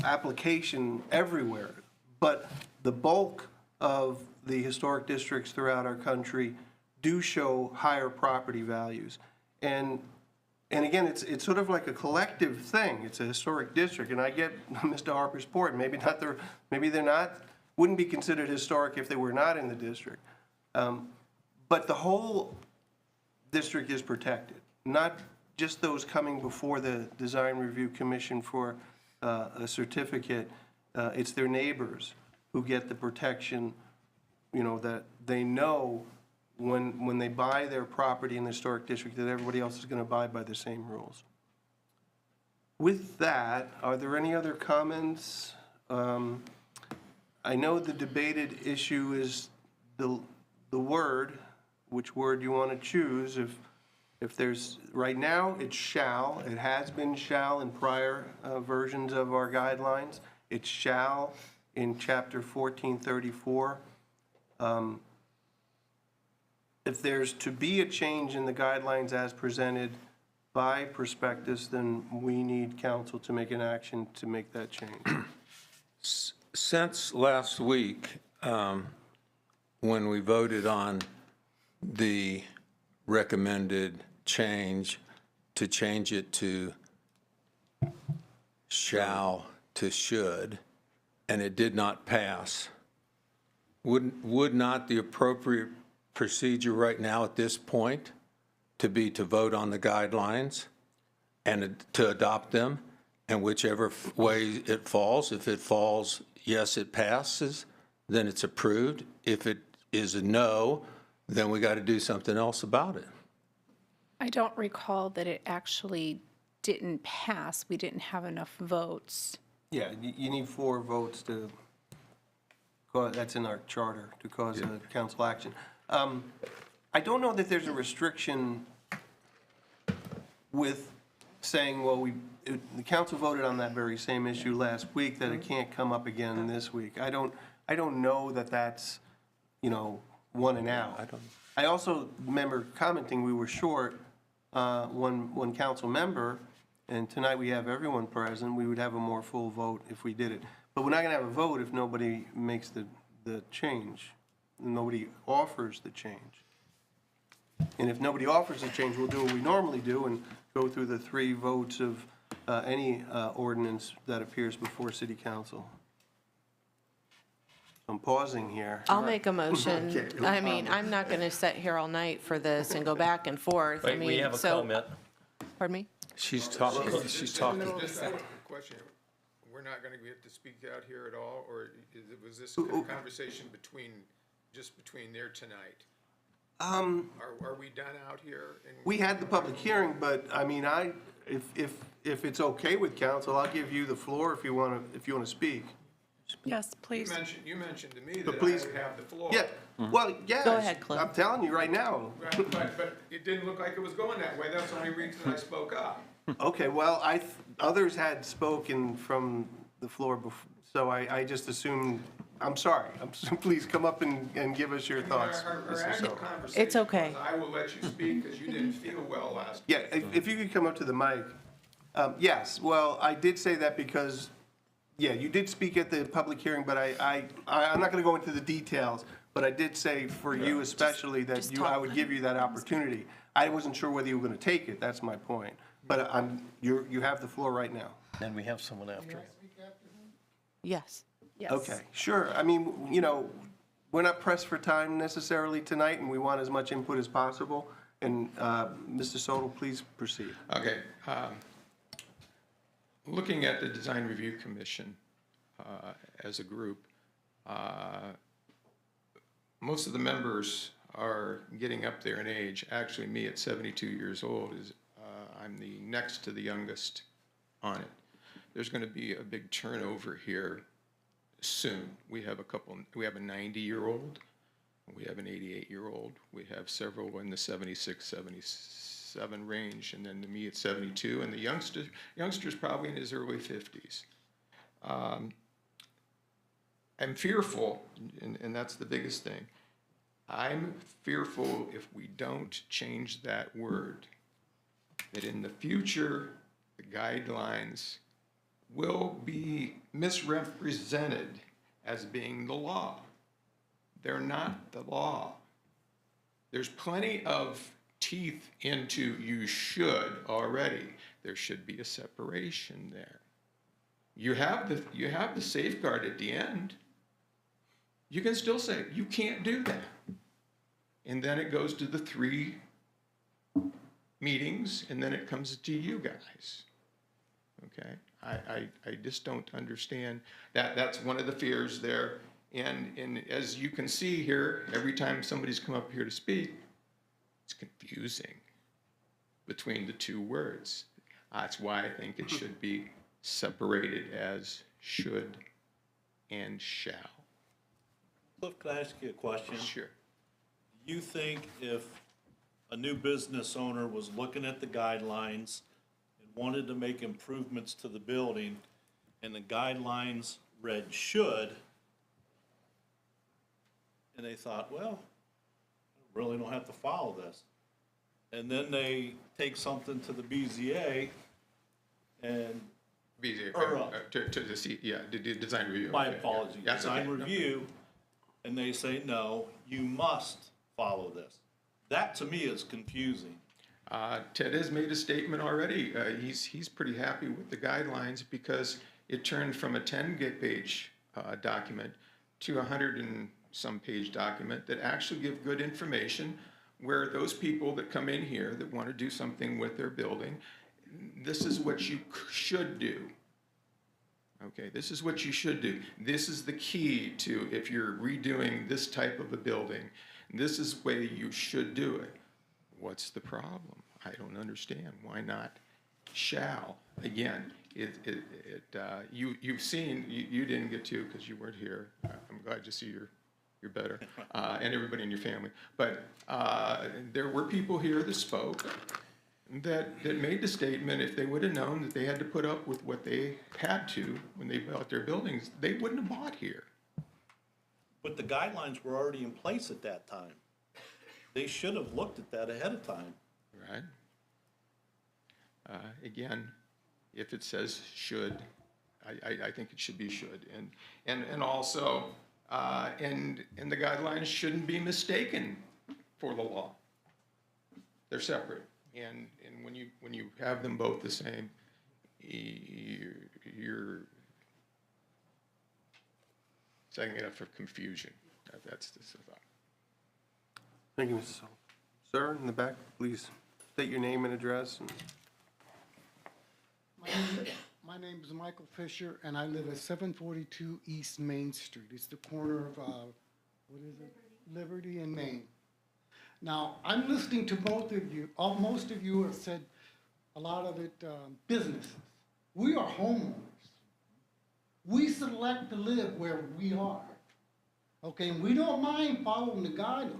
application everywhere, but the bulk of the historic districts throughout our country do show higher property values. And again, it's sort of like a collective thing. It's a historic district, and I get Mr. Harper's point. Maybe they're not, wouldn't be considered historic if they were not in the district. But the whole district is protected, not just those coming before the Design Review Commission for a certificate. It's their neighbors who get the protection, that they know when they buy their property in the historic district that everybody else is going to abide by the same rules. With that, are there any other comments? I know the debated issue is the word. Which word you want to choose? If there's, right now, it's shall. It has been shall in prior versions of our guidelines. It's shall in chapter 1434. If there's to be a change in the guidelines as presented by prospectus, then we need council to make an action to make that change. Since last week, when we voted on the recommended change, to change it to shall to should, and it did not pass, would not the appropriate procedure right now at this point to be to vote on the guidelines and to adopt them, and whichever way it falls, if it falls, yes, it passes, then it's approved. If it is a no, then we got to do something else about it. I don't recall that it actually didn't pass. We didn't have enough votes. Yeah, you need 4 votes to, that's in our charter, to cause a council action. I don't know that there's a restriction with saying, well, the council voted on that very same issue last week, that it can't come up again this week. I don't know that that's, one and out. I also remember commenting we were short one council member, and tonight we have everyone present. We would have a more full vote if we did it. But we're not going to have a vote if nobody makes the change, nobody offers the change. And if nobody offers the change, we'll do what we normally do and go through the 3 votes of any ordinance that appears before city council. I'm pausing here. I'll make a motion. Okay. I mean, I'm not going to sit here all night for this and go back and forth. I Wait, we mean, have a so- comment. Pardon me? She's talking, she's talking. Just a question, we're not gonna get to speak out here at all, or was this a conversation just between there tonight? Are we done out here? We had the public hearing, but I mean, if it's okay with council, I'll give you the floor if you want to speak. Yes, please. You mentioned to me But that I please- would have the floor. Yeah, well, yes. Go ahead, Cliff. I'm telling you right now. Right, but it didn't look like it was going that way, that's the only reason I spoke up. Okay, well, others had spoken from the floor before, so I just assumed, I'm sorry. Please come up and give us your thoughts, Our Mr. actual Soto. conversation It's okay. was, I will let you speak because you didn't feel well last. Yeah, if you could come up to the mic. Yes, well, I did say that because, yeah, you did speak at the public hearing, but I'm not going to go into the details, but I did say for you especially that I would give you that opportunity. I wasn't sure whether you were going to take it, that's my point. But you have the floor right now. And we have someone after him. Yes. Yes. Okay, sure. I mean, we're not pressed for time necessarily tonight, and we want as much input as possible. And Mr. Soto, please proceed. Okay. Looking at the Design Review Commission as a group, most of the members are getting up there in age. Actually, me at 72 years old, I'm the next to the youngest on it. There's going to be a big turnover here soon. We have a 90-year-old, we have an 88-year-old, we have several in the 76, 77 range, and then me at 72, and the youngster's probably in his early 50s. I'm fearful, and that's the biggest thing, I'm fearful if we don't change that word, that in the future, the guidelines will be misrepresented as being the law. They're not the law. There's plenty of teeth into you should already. There should be a separation there. You have the safeguard at the end. You can still say, you can't do that. And then it goes to the 3 meetings, and then it comes to you guys. Okay? I just don't understand. That's one of the fears there. And as you can see here, every time somebody's come up here to speak, it's confusing between the 2 words. That's why I think it should be separated as should and shall. Cliff, can I ask you a question? Sure. You think if a new business owner was looking at the guidelines and wanted to make improvements to the building, and the guidelines read should, and they thought, well, I really don't have to follow this. And then they take something to the BZA and, BZA, Or, to the design review. my Okay, yeah. apologies, That's design okay. No. review, and they say, no, you must follow this. That to me is confusing. Ted has made a statement already. He's pretty happy with the guidelines because it turned from a 10-page document to a 100 and some page document that actually give good information where those people that come in here that want to do something with their building, this is what you should do. Okay, this is what you should do. This is the key to if you're redoing this type of a building. This is the way you should do it. What's the problem? I don't understand. Why not shall? Again, you've seen, you didn't get to because you weren't here. I'm glad to see you're better, and everybody in your family. But there were people here that spoke that made the statement if they would have known that they had to put up with what they had to when they built their buildings, they wouldn't have bought here. But the guidelines were already in place at that time. They should have looked at that ahead of time. Right? Again, if it says should, I think it should be should. And also, and the guidelines shouldn't be mistaken for the law. They're separate. And when you have them both the same, you're setting it up for confusion. That's the thought. Thank you, Mrs. Hall. Sir, in the back, please state your name and address. My name is Michael Fisher, and I live at 742 East Main Street. It's the corner of, what is it? Liberty and Main. Now, I'm listening to both of you. Most of you have said a lot of it businesses. We are homeowners. We select to live where we are. Okay, and we don't mind following the guidelines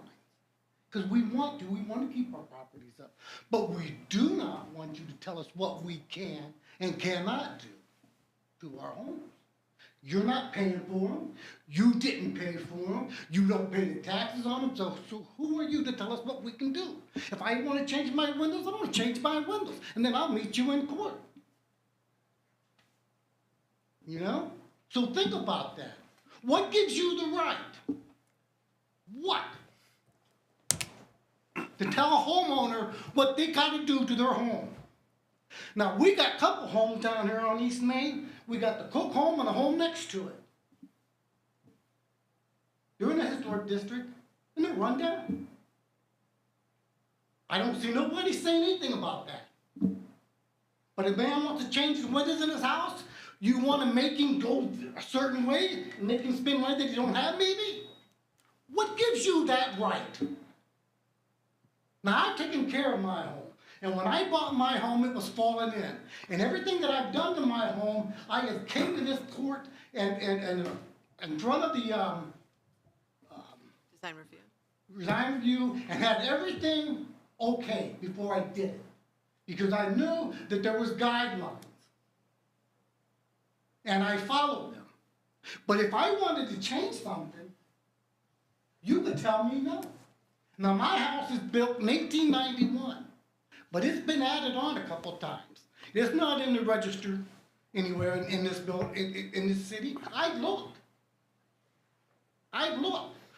because we want to. We want to keep our properties up. But we do not want you to tell us what we can and cannot do to our homes. You're not paying for them. You didn't pay for them. You don't pay the taxes on them. So who are you to tell us what we can do? If I want to change my windows, I'm going to change my windows. And then I'll meet you in court. You know? So think about that. What gives you the right? What? To tell a homeowner what they got to do to their home. Now, we got a couple homes down here on East Main. We got the Cook home and a home next to it. They're in a historic district, and they're run down. I don't see nobody saying anything about that. But if a man wants to change his windows in his house, you want to make him go a certain way and make him spend money that he don't have, maybe? What gives you that right? Now, I've taken care of my home. And when I bought my home, it was falling in. And everything that I've done to my home, I have came to this court and in front of the Design review. design review and had everything okay before I did it. Because I knew that there was guidelines. And I followed them. But if I wanted to change something, you could tell me no. Now, my house is built in 1891. But it's been added on a couple times. It's not in the register anywhere in this in this city. I looked.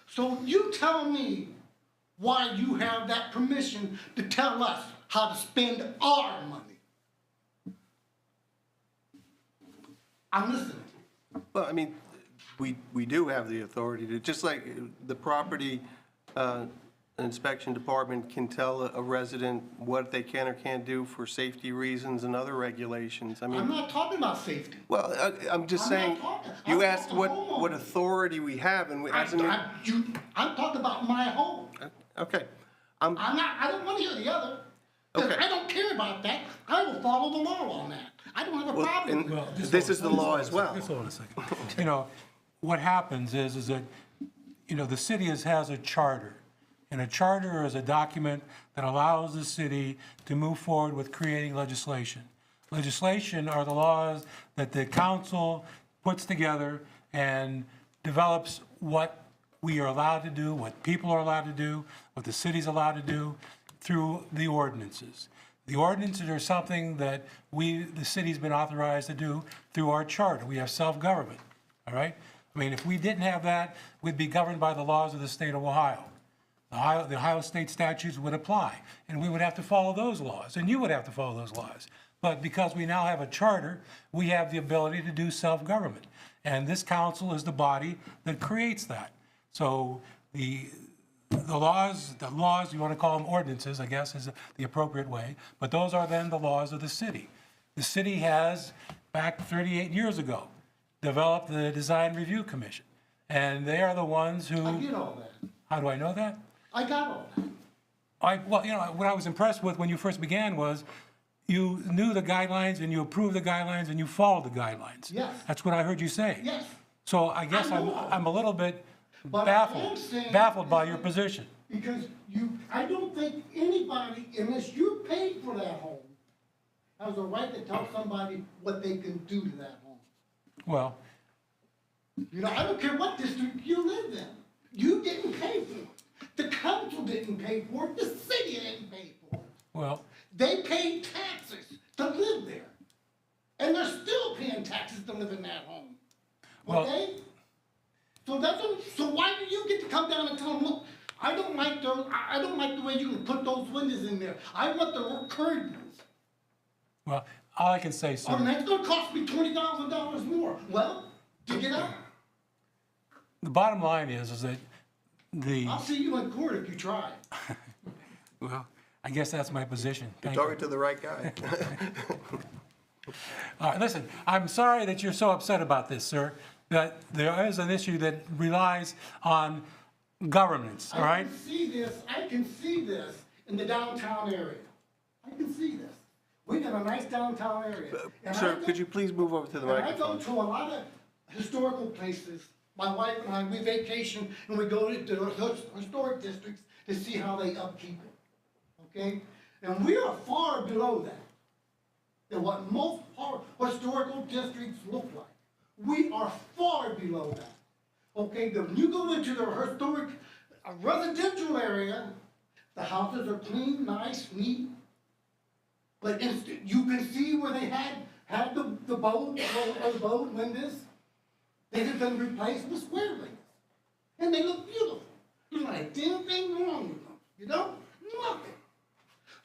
So you tell me why you have that permission to tell us how to spend our money. I'm listening. Well, I mean, we do have the authority to, just like the property inspection department can tell a resident what they can or can't do for safety reasons and other regulations. I mean, I'm not talking about safety. well, I'm just I'm saying, not talking- you I'm asked talking what homeowners. authority we have, and I'm talking about my home. okay. I don't want to hear the other. 'Cause Okay. I don't care about that. I will follow the law on that. I don't have a problem with And that. this is the law as well. Just hold on a second. You know, what happens is that, you know, the city has a charter. And a charter is a document that allows the city to move forward with creating legislation. Legislation are the laws that the council puts together and develops what we are allowed to do, what people are allowed to do, what the city's allowed to do through the ordinances. The ordinances are something that the city's been authorized to do through our charter. We have self-government, all right? I mean, if we didn't have that, we'd be governed by the laws of the state of Ohio. The Ohio state statutes would apply, and we would have to follow those laws, and you would have to follow those laws. But because we now have a charter, we have the ability to do self-government. And this council is the body that creates that. So the laws, you want to call them ordinances, I guess is the appropriate way, but those are then the laws of the city. The city has, back 38 years ago, developed the Design Review Commission. And they are the ones who. I get all that. How do I know that? I got all that. Well, what I was impressed with when you first began was you knew the guidelines and you approved the guidelines and you followed the guidelines. Yes. That's what I heard you say. Yes. So I guess I know. I'm a little bit But I am baffled, saying- baffled by your position. Because I don't think anybody, unless you're paid for that home, has a right to tell somebody what they can do to that home. Well, You know, I don't care what district you live in. You didn't pay for it. The council didn't pay for it. The city didn't pay for it. well, They paid taxes to live there. And they're still paying taxes to live in that home. Well- Okay? So why do you get to come down and tell them, look, I don't like the way you can put those windows in there. I want the curtains. well, all I can say, Oh, sir, and that's gonna cost me $20,000 more. Well, dig it up. the bottom line is that I'll see you in court if you try. well, I guess that's my position. You're Thank you. talking to the right guy. All right, listen, I'm sorry that you're so upset about this, sir, but there is an issue that relies on governance, all right? I can see this in the downtown area. I can see this. We got a nice downtown area. And Sir, I go- could you please move over to the And I go microphone? to a lot of historical places. My wife and I, we vacation and we go to the historic districts to see how they upkeep it. Okay? And we are far below that than what most historical districts look like. We are far below that. Okay, when you go into the historic residential area, the houses are clean, nice, neat. But you can see where they had the boat, or the boat windows. They have been replaced with square windows. And they look beautiful. There's not a damn thing wrong with them, you know? Nothing.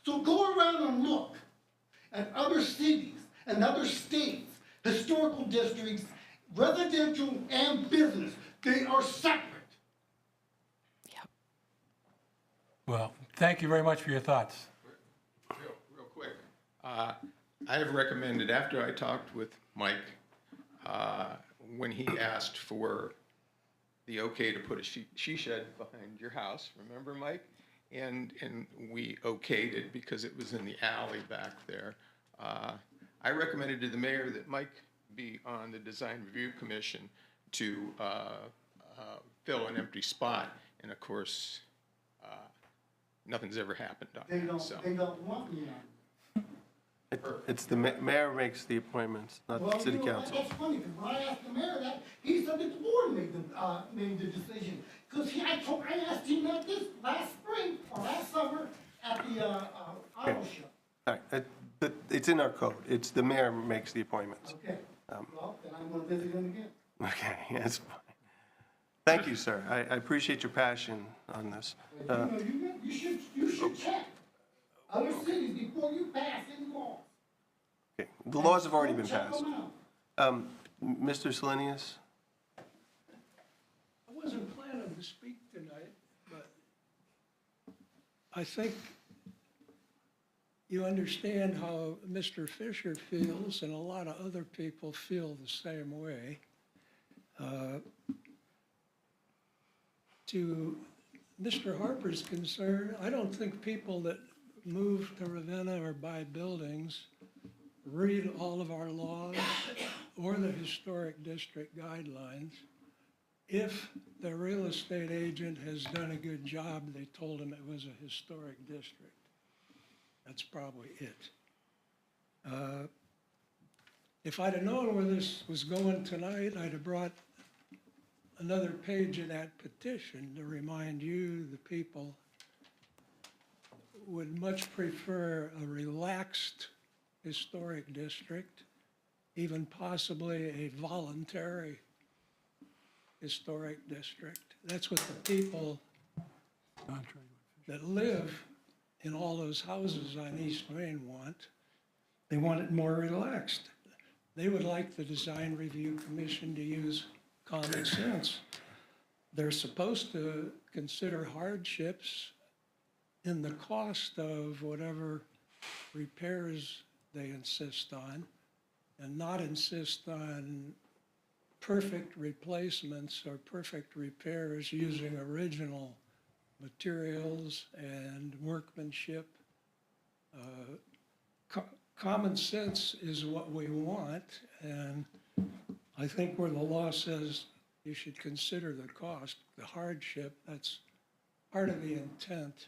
So go around and look at other cities and other states, historical districts, residential and business. They are separate. Well, thank you very much for your thoughts. Real quick, I have recommended, after I talked with Mike, when he asked for the okay to put a she shed behind your house, remember, Mike? And we okayed it because it was in the alley back there. I recommended to the mayor that Mike be on the Design Review Commission to fill an empty spot, and of course, nothing's ever happened on that, so. They don't want me on. It's the mayor makes the appointments, not the Well, city you know, council. that's funny, because when I asked the mayor that, he said that the board made the decision. Because I asked him that this last spring, or last summer, at the auto show. All right, but it's in our code. It's the mayor makes the appointments. Okay, well, then I'm gonna visit him again. Okay, that's fine. Thank you, sir. I appreciate your passion on this. You know, you should check other cities before you pass any laws. Okay, the laws have already been Check passed. them out. Mr. Selenius? I wasn't planning to speak tonight, but I think you understand how Mr. Fisher feels, and a lot of other people feel the same way. To Mr. Harper's concern, I don't think people that move to Ravenna or buy buildings read all of our laws or the historic district guidelines. If the real estate agent has done a good job, they told him it was a historic district. That's probably it. If I'd have known where this was going tonight, I'd have brought another page of that petition to remind you, the people, would much prefer a relaxed historic district, even possibly a voluntary historic district. That's what the people that live in all those houses on East Main want. They want it more relaxed. They would like the Design Review Commission to use common sense. They're supposed to consider hardships in the cost of whatever repairs they insist on, and not insist on perfect replacements or perfect repairs using original materials and workmanship. Common sense is what we want, and I think where the law says you should consider the cost, the hardship, that's part of the intent.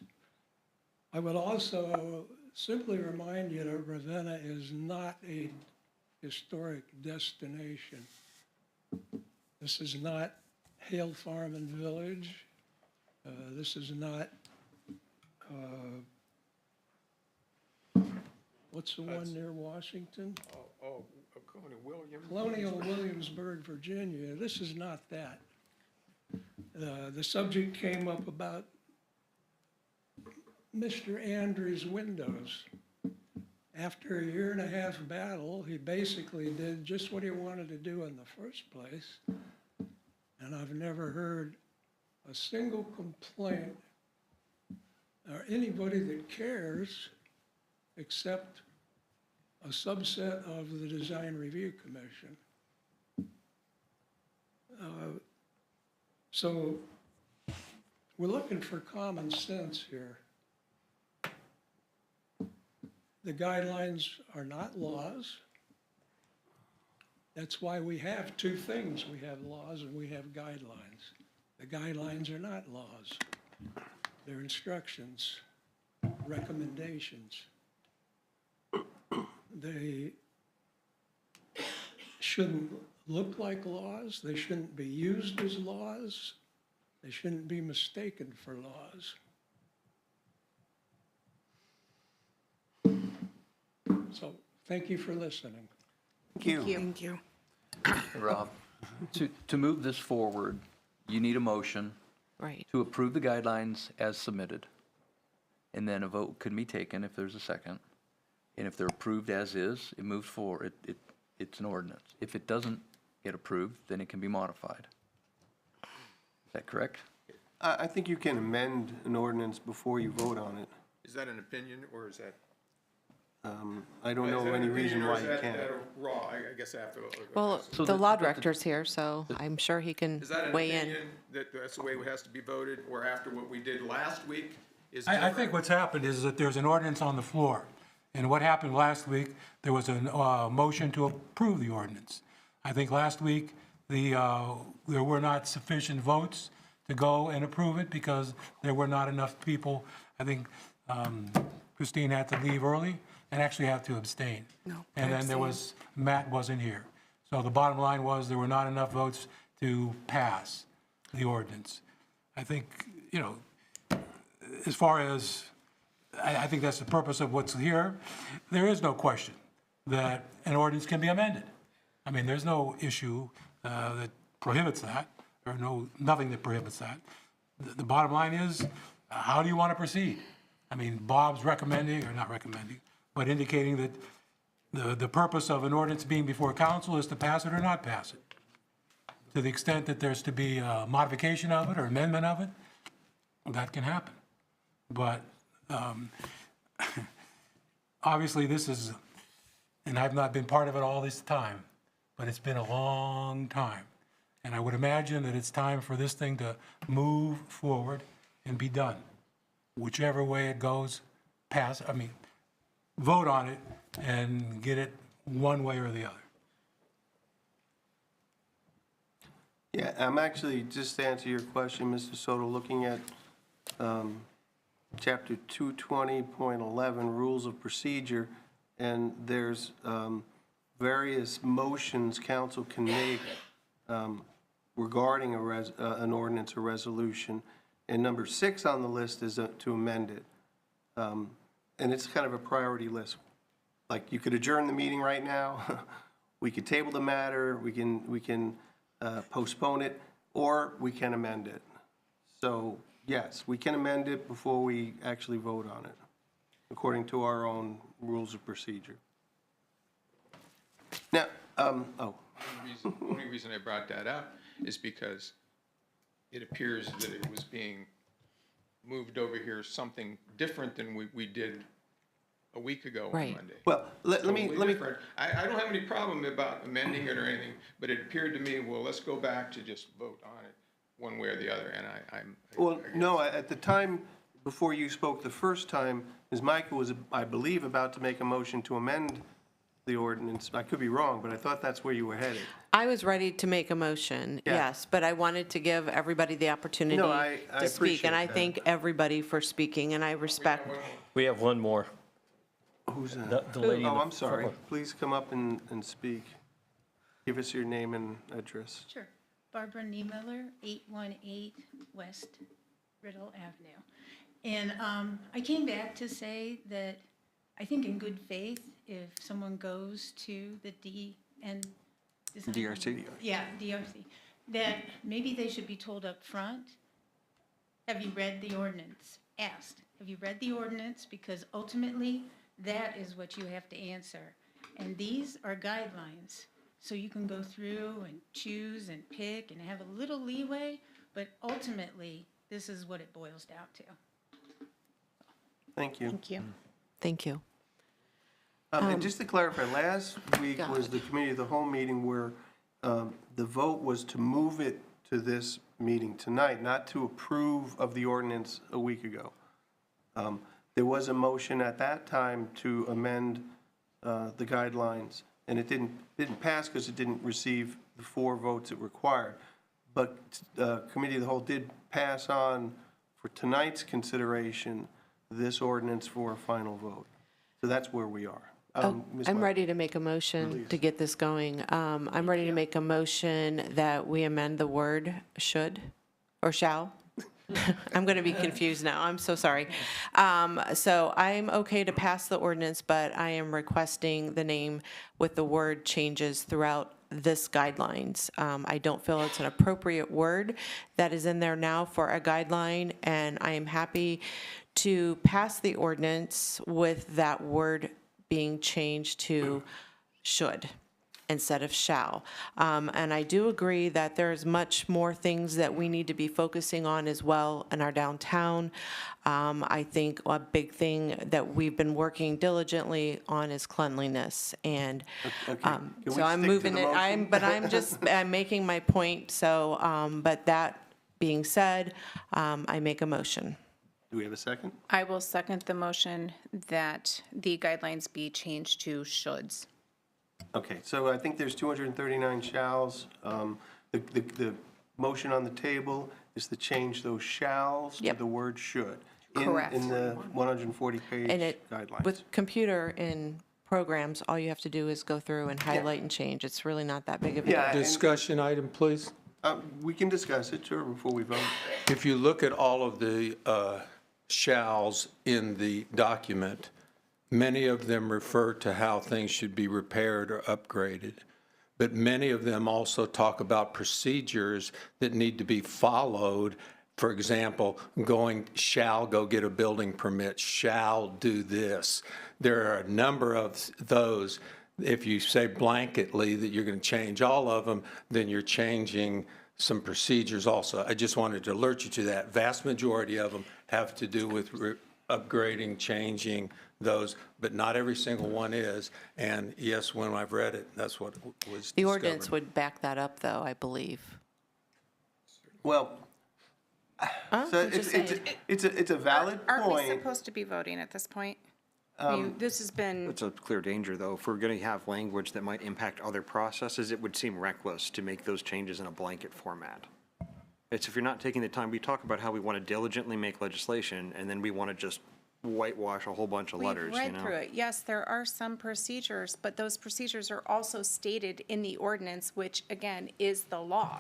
I would also simply remind you that Ravenna is not a historic destination. This is not Hale Farm and Village. This is not, what's the one near Washington? Colonial Williamsburg, Virginia. This is not that. The subject came up about Mr. Andrews' windows. After a 1.5-year battle, he basically did just what he wanted to do in the first place. And I've never heard a single complaint or anybody that cares except a subset of the Design Review Commission. So we're looking for common sense here. The guidelines are not laws. That's why we have two things. We have laws and we have guidelines. The guidelines are not laws. They're instructions, recommendations. They shouldn't look like laws. They shouldn't be used as laws. They shouldn't be mistaken for laws. So, thank you for listening. Thank you. Thank you. Rob, to move this forward, you need a motion Right. to approve the guidelines as submitted. And then a vote can be taken if there's a second. And if they're approved as is, it moves forward. It's an ordinance. If it doesn't get approved, then it can be modified. Is that correct? I think you can amend an ordinance before you vote on it. Is that an opinion, or is that? I don't know any reason why you can't. Raw, I guess I have to. Well, So the the- law but the- director's here, so I'm sure he can Is that an weigh in. opinion, that that's the way it has to be voted, or after what we did last week is I different? think what's happened is that there's an ordinance on the floor. And what happened last week, there was a motion to approve the ordinance. I think last week, there were not sufficient votes to go and approve it because there were not enough people. I think Christine had to leave early and actually had to abstain. No, And I then there abstained. was, Matt wasn't here. So the bottom line was there were not enough votes to pass the ordinance. I think, as far as, I think that's the purpose of what's here. There is no question that an ordinance can be amended. I mean, there's no issue that prohibits that, or nothing that prohibits that. The bottom line is, how do you want to proceed? I mean, Bob's recommending, or not recommending, but indicating that the purpose of an ordinance being before council is to pass it or not pass it. To the extent that there's to be a modification of it or amendment of it, that can happen. But obviously, this is, and I've not been part of it all this time, but it's been a long time. And I would imagine that it's time for this thing to move forward and be done. Whichever way it goes, vote on it and get it one way or the other. Yeah, I'm actually, just to answer your question, Mr. Soto, looking at Chapter 220.11, Rules of Procedure, and there's various motions council can make regarding an ordinance or resolution. And number 6 on the list is to amend it. And it's kind of a priority list. Like, you could adjourn the meeting right now, we could table the matter, we can postpone it, or we can amend it. So, yes, we can amend it before we actually vote on it, according to our own rules of procedure. Now, Only reason I brought that up is because it appears that it was being moved over here, something different than we did a week ago on Right. Monday. well, let me, Totally different. I don't have any problem about amending it or anything, but it appeared to me, well, let's go back to just vote on it one way or the other, and I'm. well, no, at the time, before you spoke the first time, Ms. Michael was, I believe, about to make a motion to amend the ordinance. I could be wrong, but I thought that's where you were headed. I was ready to make a motion, Yeah. yes, but I wanted to give everybody the opportunity No, I to speak. And I appreciate that. thank everybody for speaking, and I respect. We have one more. Who's that? The lady in Oh, the I'm sorry. front. Please come up and speak. Give us your name and address. Sure. Barbara Niemiller, 818 West Riddle Avenue. And I came back to say that I think in good faith, if someone goes to the DRC? Yeah, DRC, that maybe they should be told up front, have you read the ordinance? Asked, have you read the ordinance? Because ultimately, that is what you have to answer. And these are guidelines. So you can go through and choose and pick and have a little leeway, but ultimately, this is what it boils down to. Thank you. Thank you. Thank you. And just to clarify, last week Got was it. the committee of the whole meeting where the vote was to move it to this meeting tonight, not to approve of the ordinance a week ago. There was a motion at that time to amend the guidelines, and it didn't pass because it didn't receive the 4 votes it required. But committee of the whole did pass on for tonight's consideration this ordinance for a final vote. So that's where we are. Ms. I'm Meyer. ready to make a motion to get this going. I'm ready to make a motion that we amend the word should or shall. I'm going to be confused now. I'm so sorry. So I'm okay to pass the ordinance, but I am requesting the name with the word changes throughout this guidelines. I don't feel it's an appropriate word that is in there now for a guideline, and I am happy to pass the ordinance with that word being changed to should instead of shall. And I do agree that there's much more things that we need to be focusing on as well in our downtown. I think a big thing that we've been working diligently on is cleanliness. And Okay. Can we so I'm stick to moving the it, motion? I'm making my point. So, but that being said, I make a motion. Do we have a second? I will second the motion that the guidelines be changed to shoulds. Okay, so I think there's 239 shalls. The motion on the table is to change those shalls to Yep. the word should. Correct. In the And 140-page it, guidelines. with computer and programs, all you have to do is go through and highlight and change. It's really not that big of a deal. Yeah, and, Discussion item, please. we can discuss it, sure, before we vote. If you look at all of the shalls in the document, many of them refer to how things should be repaired or upgraded. But many of them also talk about procedures that need to be followed. For example, shall go get a building permit, shall do this. There are a number of those. If you say blanketly that you're going to change all of them, then you're changing some procedures also. I just wanted to alert you to that. Vast majority of them have to do with upgrading, changing those, but not every single one is. And yes, when I've read it, that's what was The ordinance discovered. would back that up, though, I believe. Well, so I'm just saying. it's a valid Aren't we point. supposed to be voting at this point? This has been, It's a clear danger, though. If we're going to have language that might impact other processes, it would seem reckless to make those changes in a blanket format. It's if you're not taking the time, we talk about how we want to diligently make legislation, and then we want to just whitewash a whole bunch of we've letters, you read know? through it. Yes, there are some procedures, but those procedures are also stated in the ordinance, which again is the law.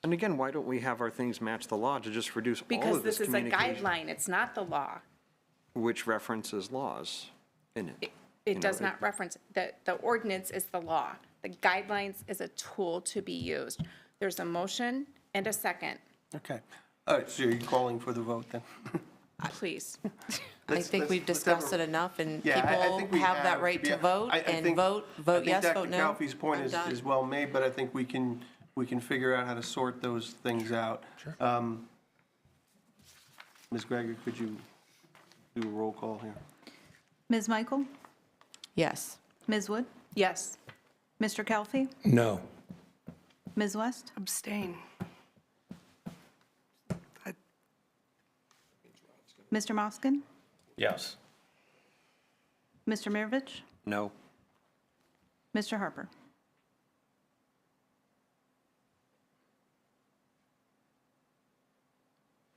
And again, why don't we have our things match the law to just reduce all Because of this this is a communication? guideline, it's not the law. Which references laws in it. It does not reference, the ordinance is the law. The guidelines is a tool to be used. There's a motion And a second, Okay. All right, so you're calling for the vote then? please. I Let's- think let's- we've let's have a- discussed it enough, and Yeah, I think people we have that right yeah. to vote, I and think- vote I yes, think vote no. Dr. Calfee's point I'm is done. well made, but I think we can figure out how to sort those things out. Ms. Greger, could you do a roll call here? Ms. Michael? Yes. Ms. Wood? Yes. Mr. Calfee? No. Ms. West? Abstain. Mr. Moskin? Yes. Mr. Maravich? No. Mr. Harper?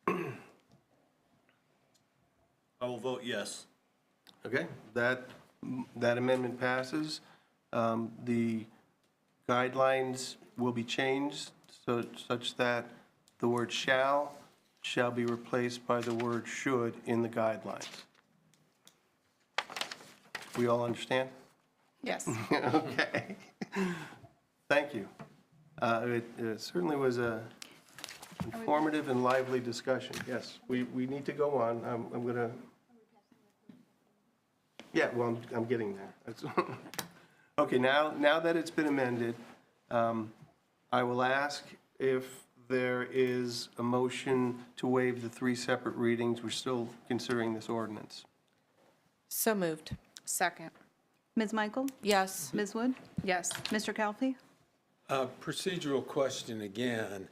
I will vote yes. Okay, that amendment passes. The guidelines will be changed such that the word shall be replaced by the word should in the guidelines. We all understand? Yes. Okay. Thank you. It certainly was a informative and lively discussion. Yes, we need to go on. I'm going to, yeah, well, I'm getting there. That's- Okay, now that it's been amended, I will ask if there is a motion to waive the 3 separate readings. We're still considering this ordinance. So moved. Second, Ms. Michael? Yes. Ms. Wood? yes. Mr. Calfee? Procedural question again.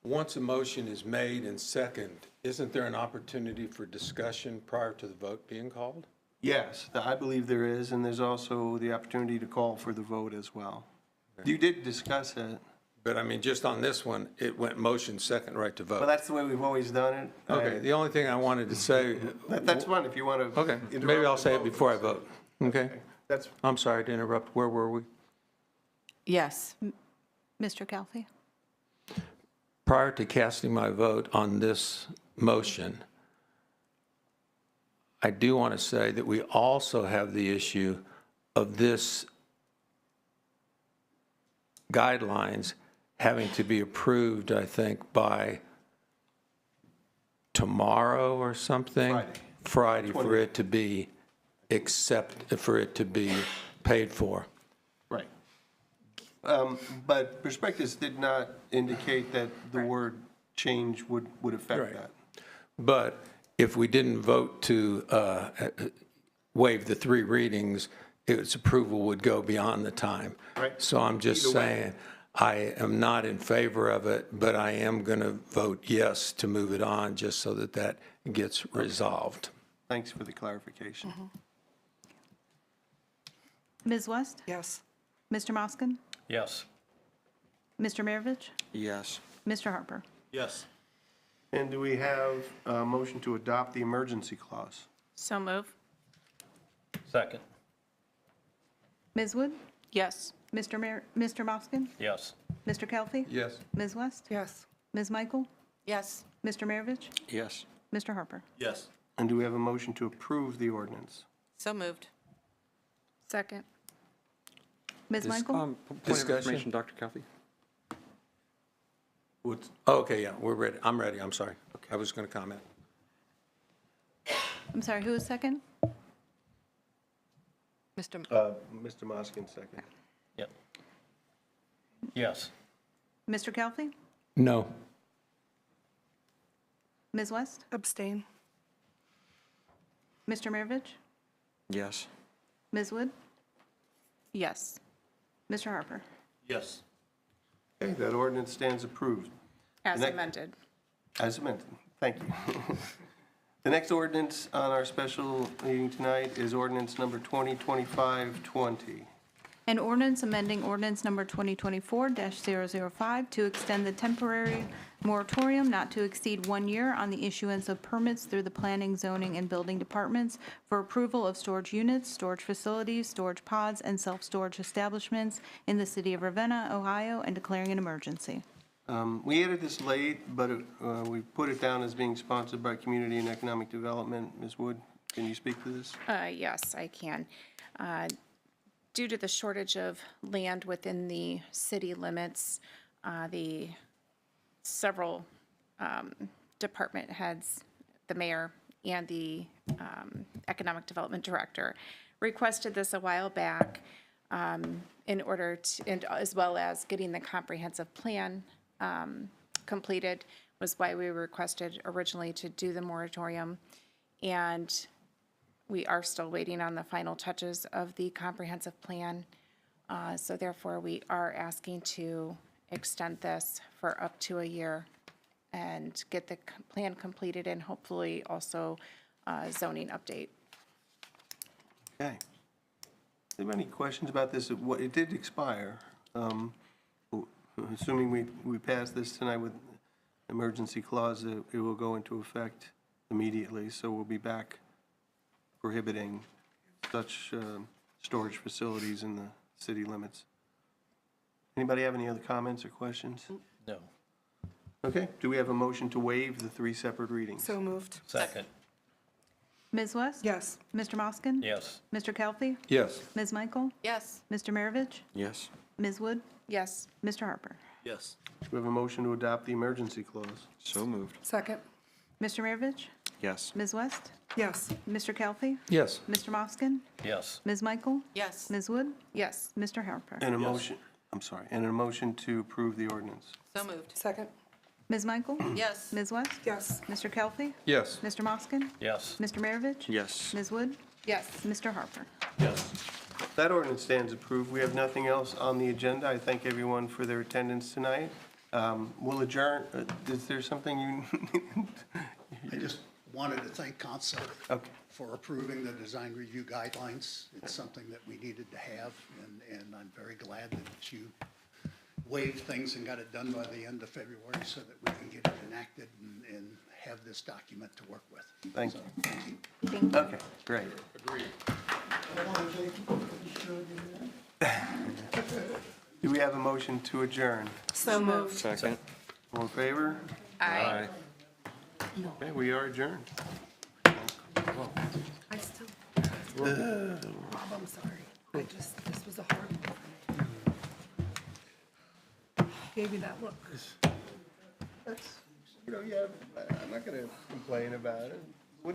Once a motion is made and second, isn't there an opportunity for discussion prior to the vote being called? Yes, I believe there is, and there's also the opportunity to call for the vote as well. You did discuss it. But I mean, just on this one, it went motion second right to Well, vote. that's the way we've always done it. Okay, the only thing I wanted to say, That's fine if you want to. okay, maybe I'll say it before I vote. Okay? That's, I'm sorry to interrupt. Where were we? Yes. Mr. Calfee? Prior to casting my vote on this motion, I do want to say that we also have the issue of this guidelines having to be approved, I think, by tomorrow or something? Friday, for it to be for it to be paid for. right. But prospectus did not indicate that the word change would affect Right. that. But if we didn't vote to waive the 3 readings, its approval would go beyond the time. Right. So I'm just Either way. saying, I am not in favor of it, but I am going to vote yes to move it on, just so that that gets resolved. Thanks for the clarification. Ms. West? Yes. Mr. Moskin? Yes. Mr. Maravich? Yes. Mr. Harper? Yes. And do we have a motion to adopt the emergency clause? So move, Second. Ms. Wood? yes. Mr. Moskin? Yes. Mr. Calfee? Yes. Ms. West? Yes. Ms. Michael? Yes. Mr. Maravich? Yes. Mr. Harper? Yes. And do we have a motion to approve the ordinance? So moved. Second, Ms. Michael? Point of Discussion? information, Dr. Calfee? What's, Okay, yeah, we're ready. I'm ready, I'm sorry. I was going to comment. I'm sorry, who was second? Mr. Mr. Moskin, second. Yep. Yes. Mr. Calfee? No. Ms. West? Abstain. Mr. Maravich? Yes. Ms. Wood? yes. Mr. Harper? Yes. Okay, that ordinance stands approved. As Next- amended. As amended, thank you. The next ordinance on our special meeting tonight is ordinance number 2025-20. An ordinance amending ordinance number 2024-005 to extend the temporary moratorium not to exceed 1 year on the issuance of permits through the planning, zoning, and building departments for approval of storage units, storage facilities, storage pods, and self-storage establishments in the city of Ravenna, Ohio, and declaring an emergency. We added this late, but we put it down as being sponsored by Community and Economic Development. Ms. Wood, can you speak to this? Yes, I can. Due to the shortage of land within the city limits, the several department heads, the mayor and the economic development director, requested this a while back in order to, and as well as getting the comprehensive plan completed, was why we requested originally to do the moratorium. And we are still waiting on the final touches of the comprehensive plan. So therefore, we are asking to extend this for up to a year and get the plan completed and hopefully also zoning update. Okay. Do you have any questions about this? It did expire. Assuming we pass this tonight with emergency clause, it will go into effect immediately, so we'll be back prohibiting such storage facilities in the city limits. Anybody have any other comments or questions? No. Okay, do we have a motion to waive the 3 separate readings? So moved. Second. Ms. West? Yes. Mr. Moskin? Yes. Mr. Kelfi? Yes. Ms. Michael? Yes. Mr. Maravich? Yes. Ms. Wood? Yes. Mr. Harper? Yes. Do we have a motion to adopt the emergency clause? So moved. Second. Mr. Maravich? Yes. Ms. West? Yes. Mr. Kelfi? Yes. Mr. Moskin? Yes. Ms. Michael? Yes. Ms. Wood? Yes. Mr. Harper? And a motion, I'm sorry, and a motion to approve the ordinance. So moved. Second. Ms. Michael? Yes. Ms. West? Yes. Mr. Kelfi? Yes. Mr. Moskin? Yes. Mr. Maravich? Yes. Ms. Wood? Yes. Mr. Harper? Yes. That ordinance stands approved. We have nothing else on the agenda. I thank everyone for their attendance tonight. We'll adjourn. Is there something you? I just wanted to thank council Okay. for approving the design review guidelines. It's something that we needed to have, and I'm very glad that you waived things and got it done by the end of February so that we can get it enacted and have this document to work with. Thank you. Thank you. Thank you. Okay, great. Agreed. Do we have a motion to adjourn? So moved. Second. All in favor? Aye. Okay, we are adjourned. I still, Bob, I'm sorry. This was a hard one. Gave you that look. That's, yeah, I'm not going to complain about it.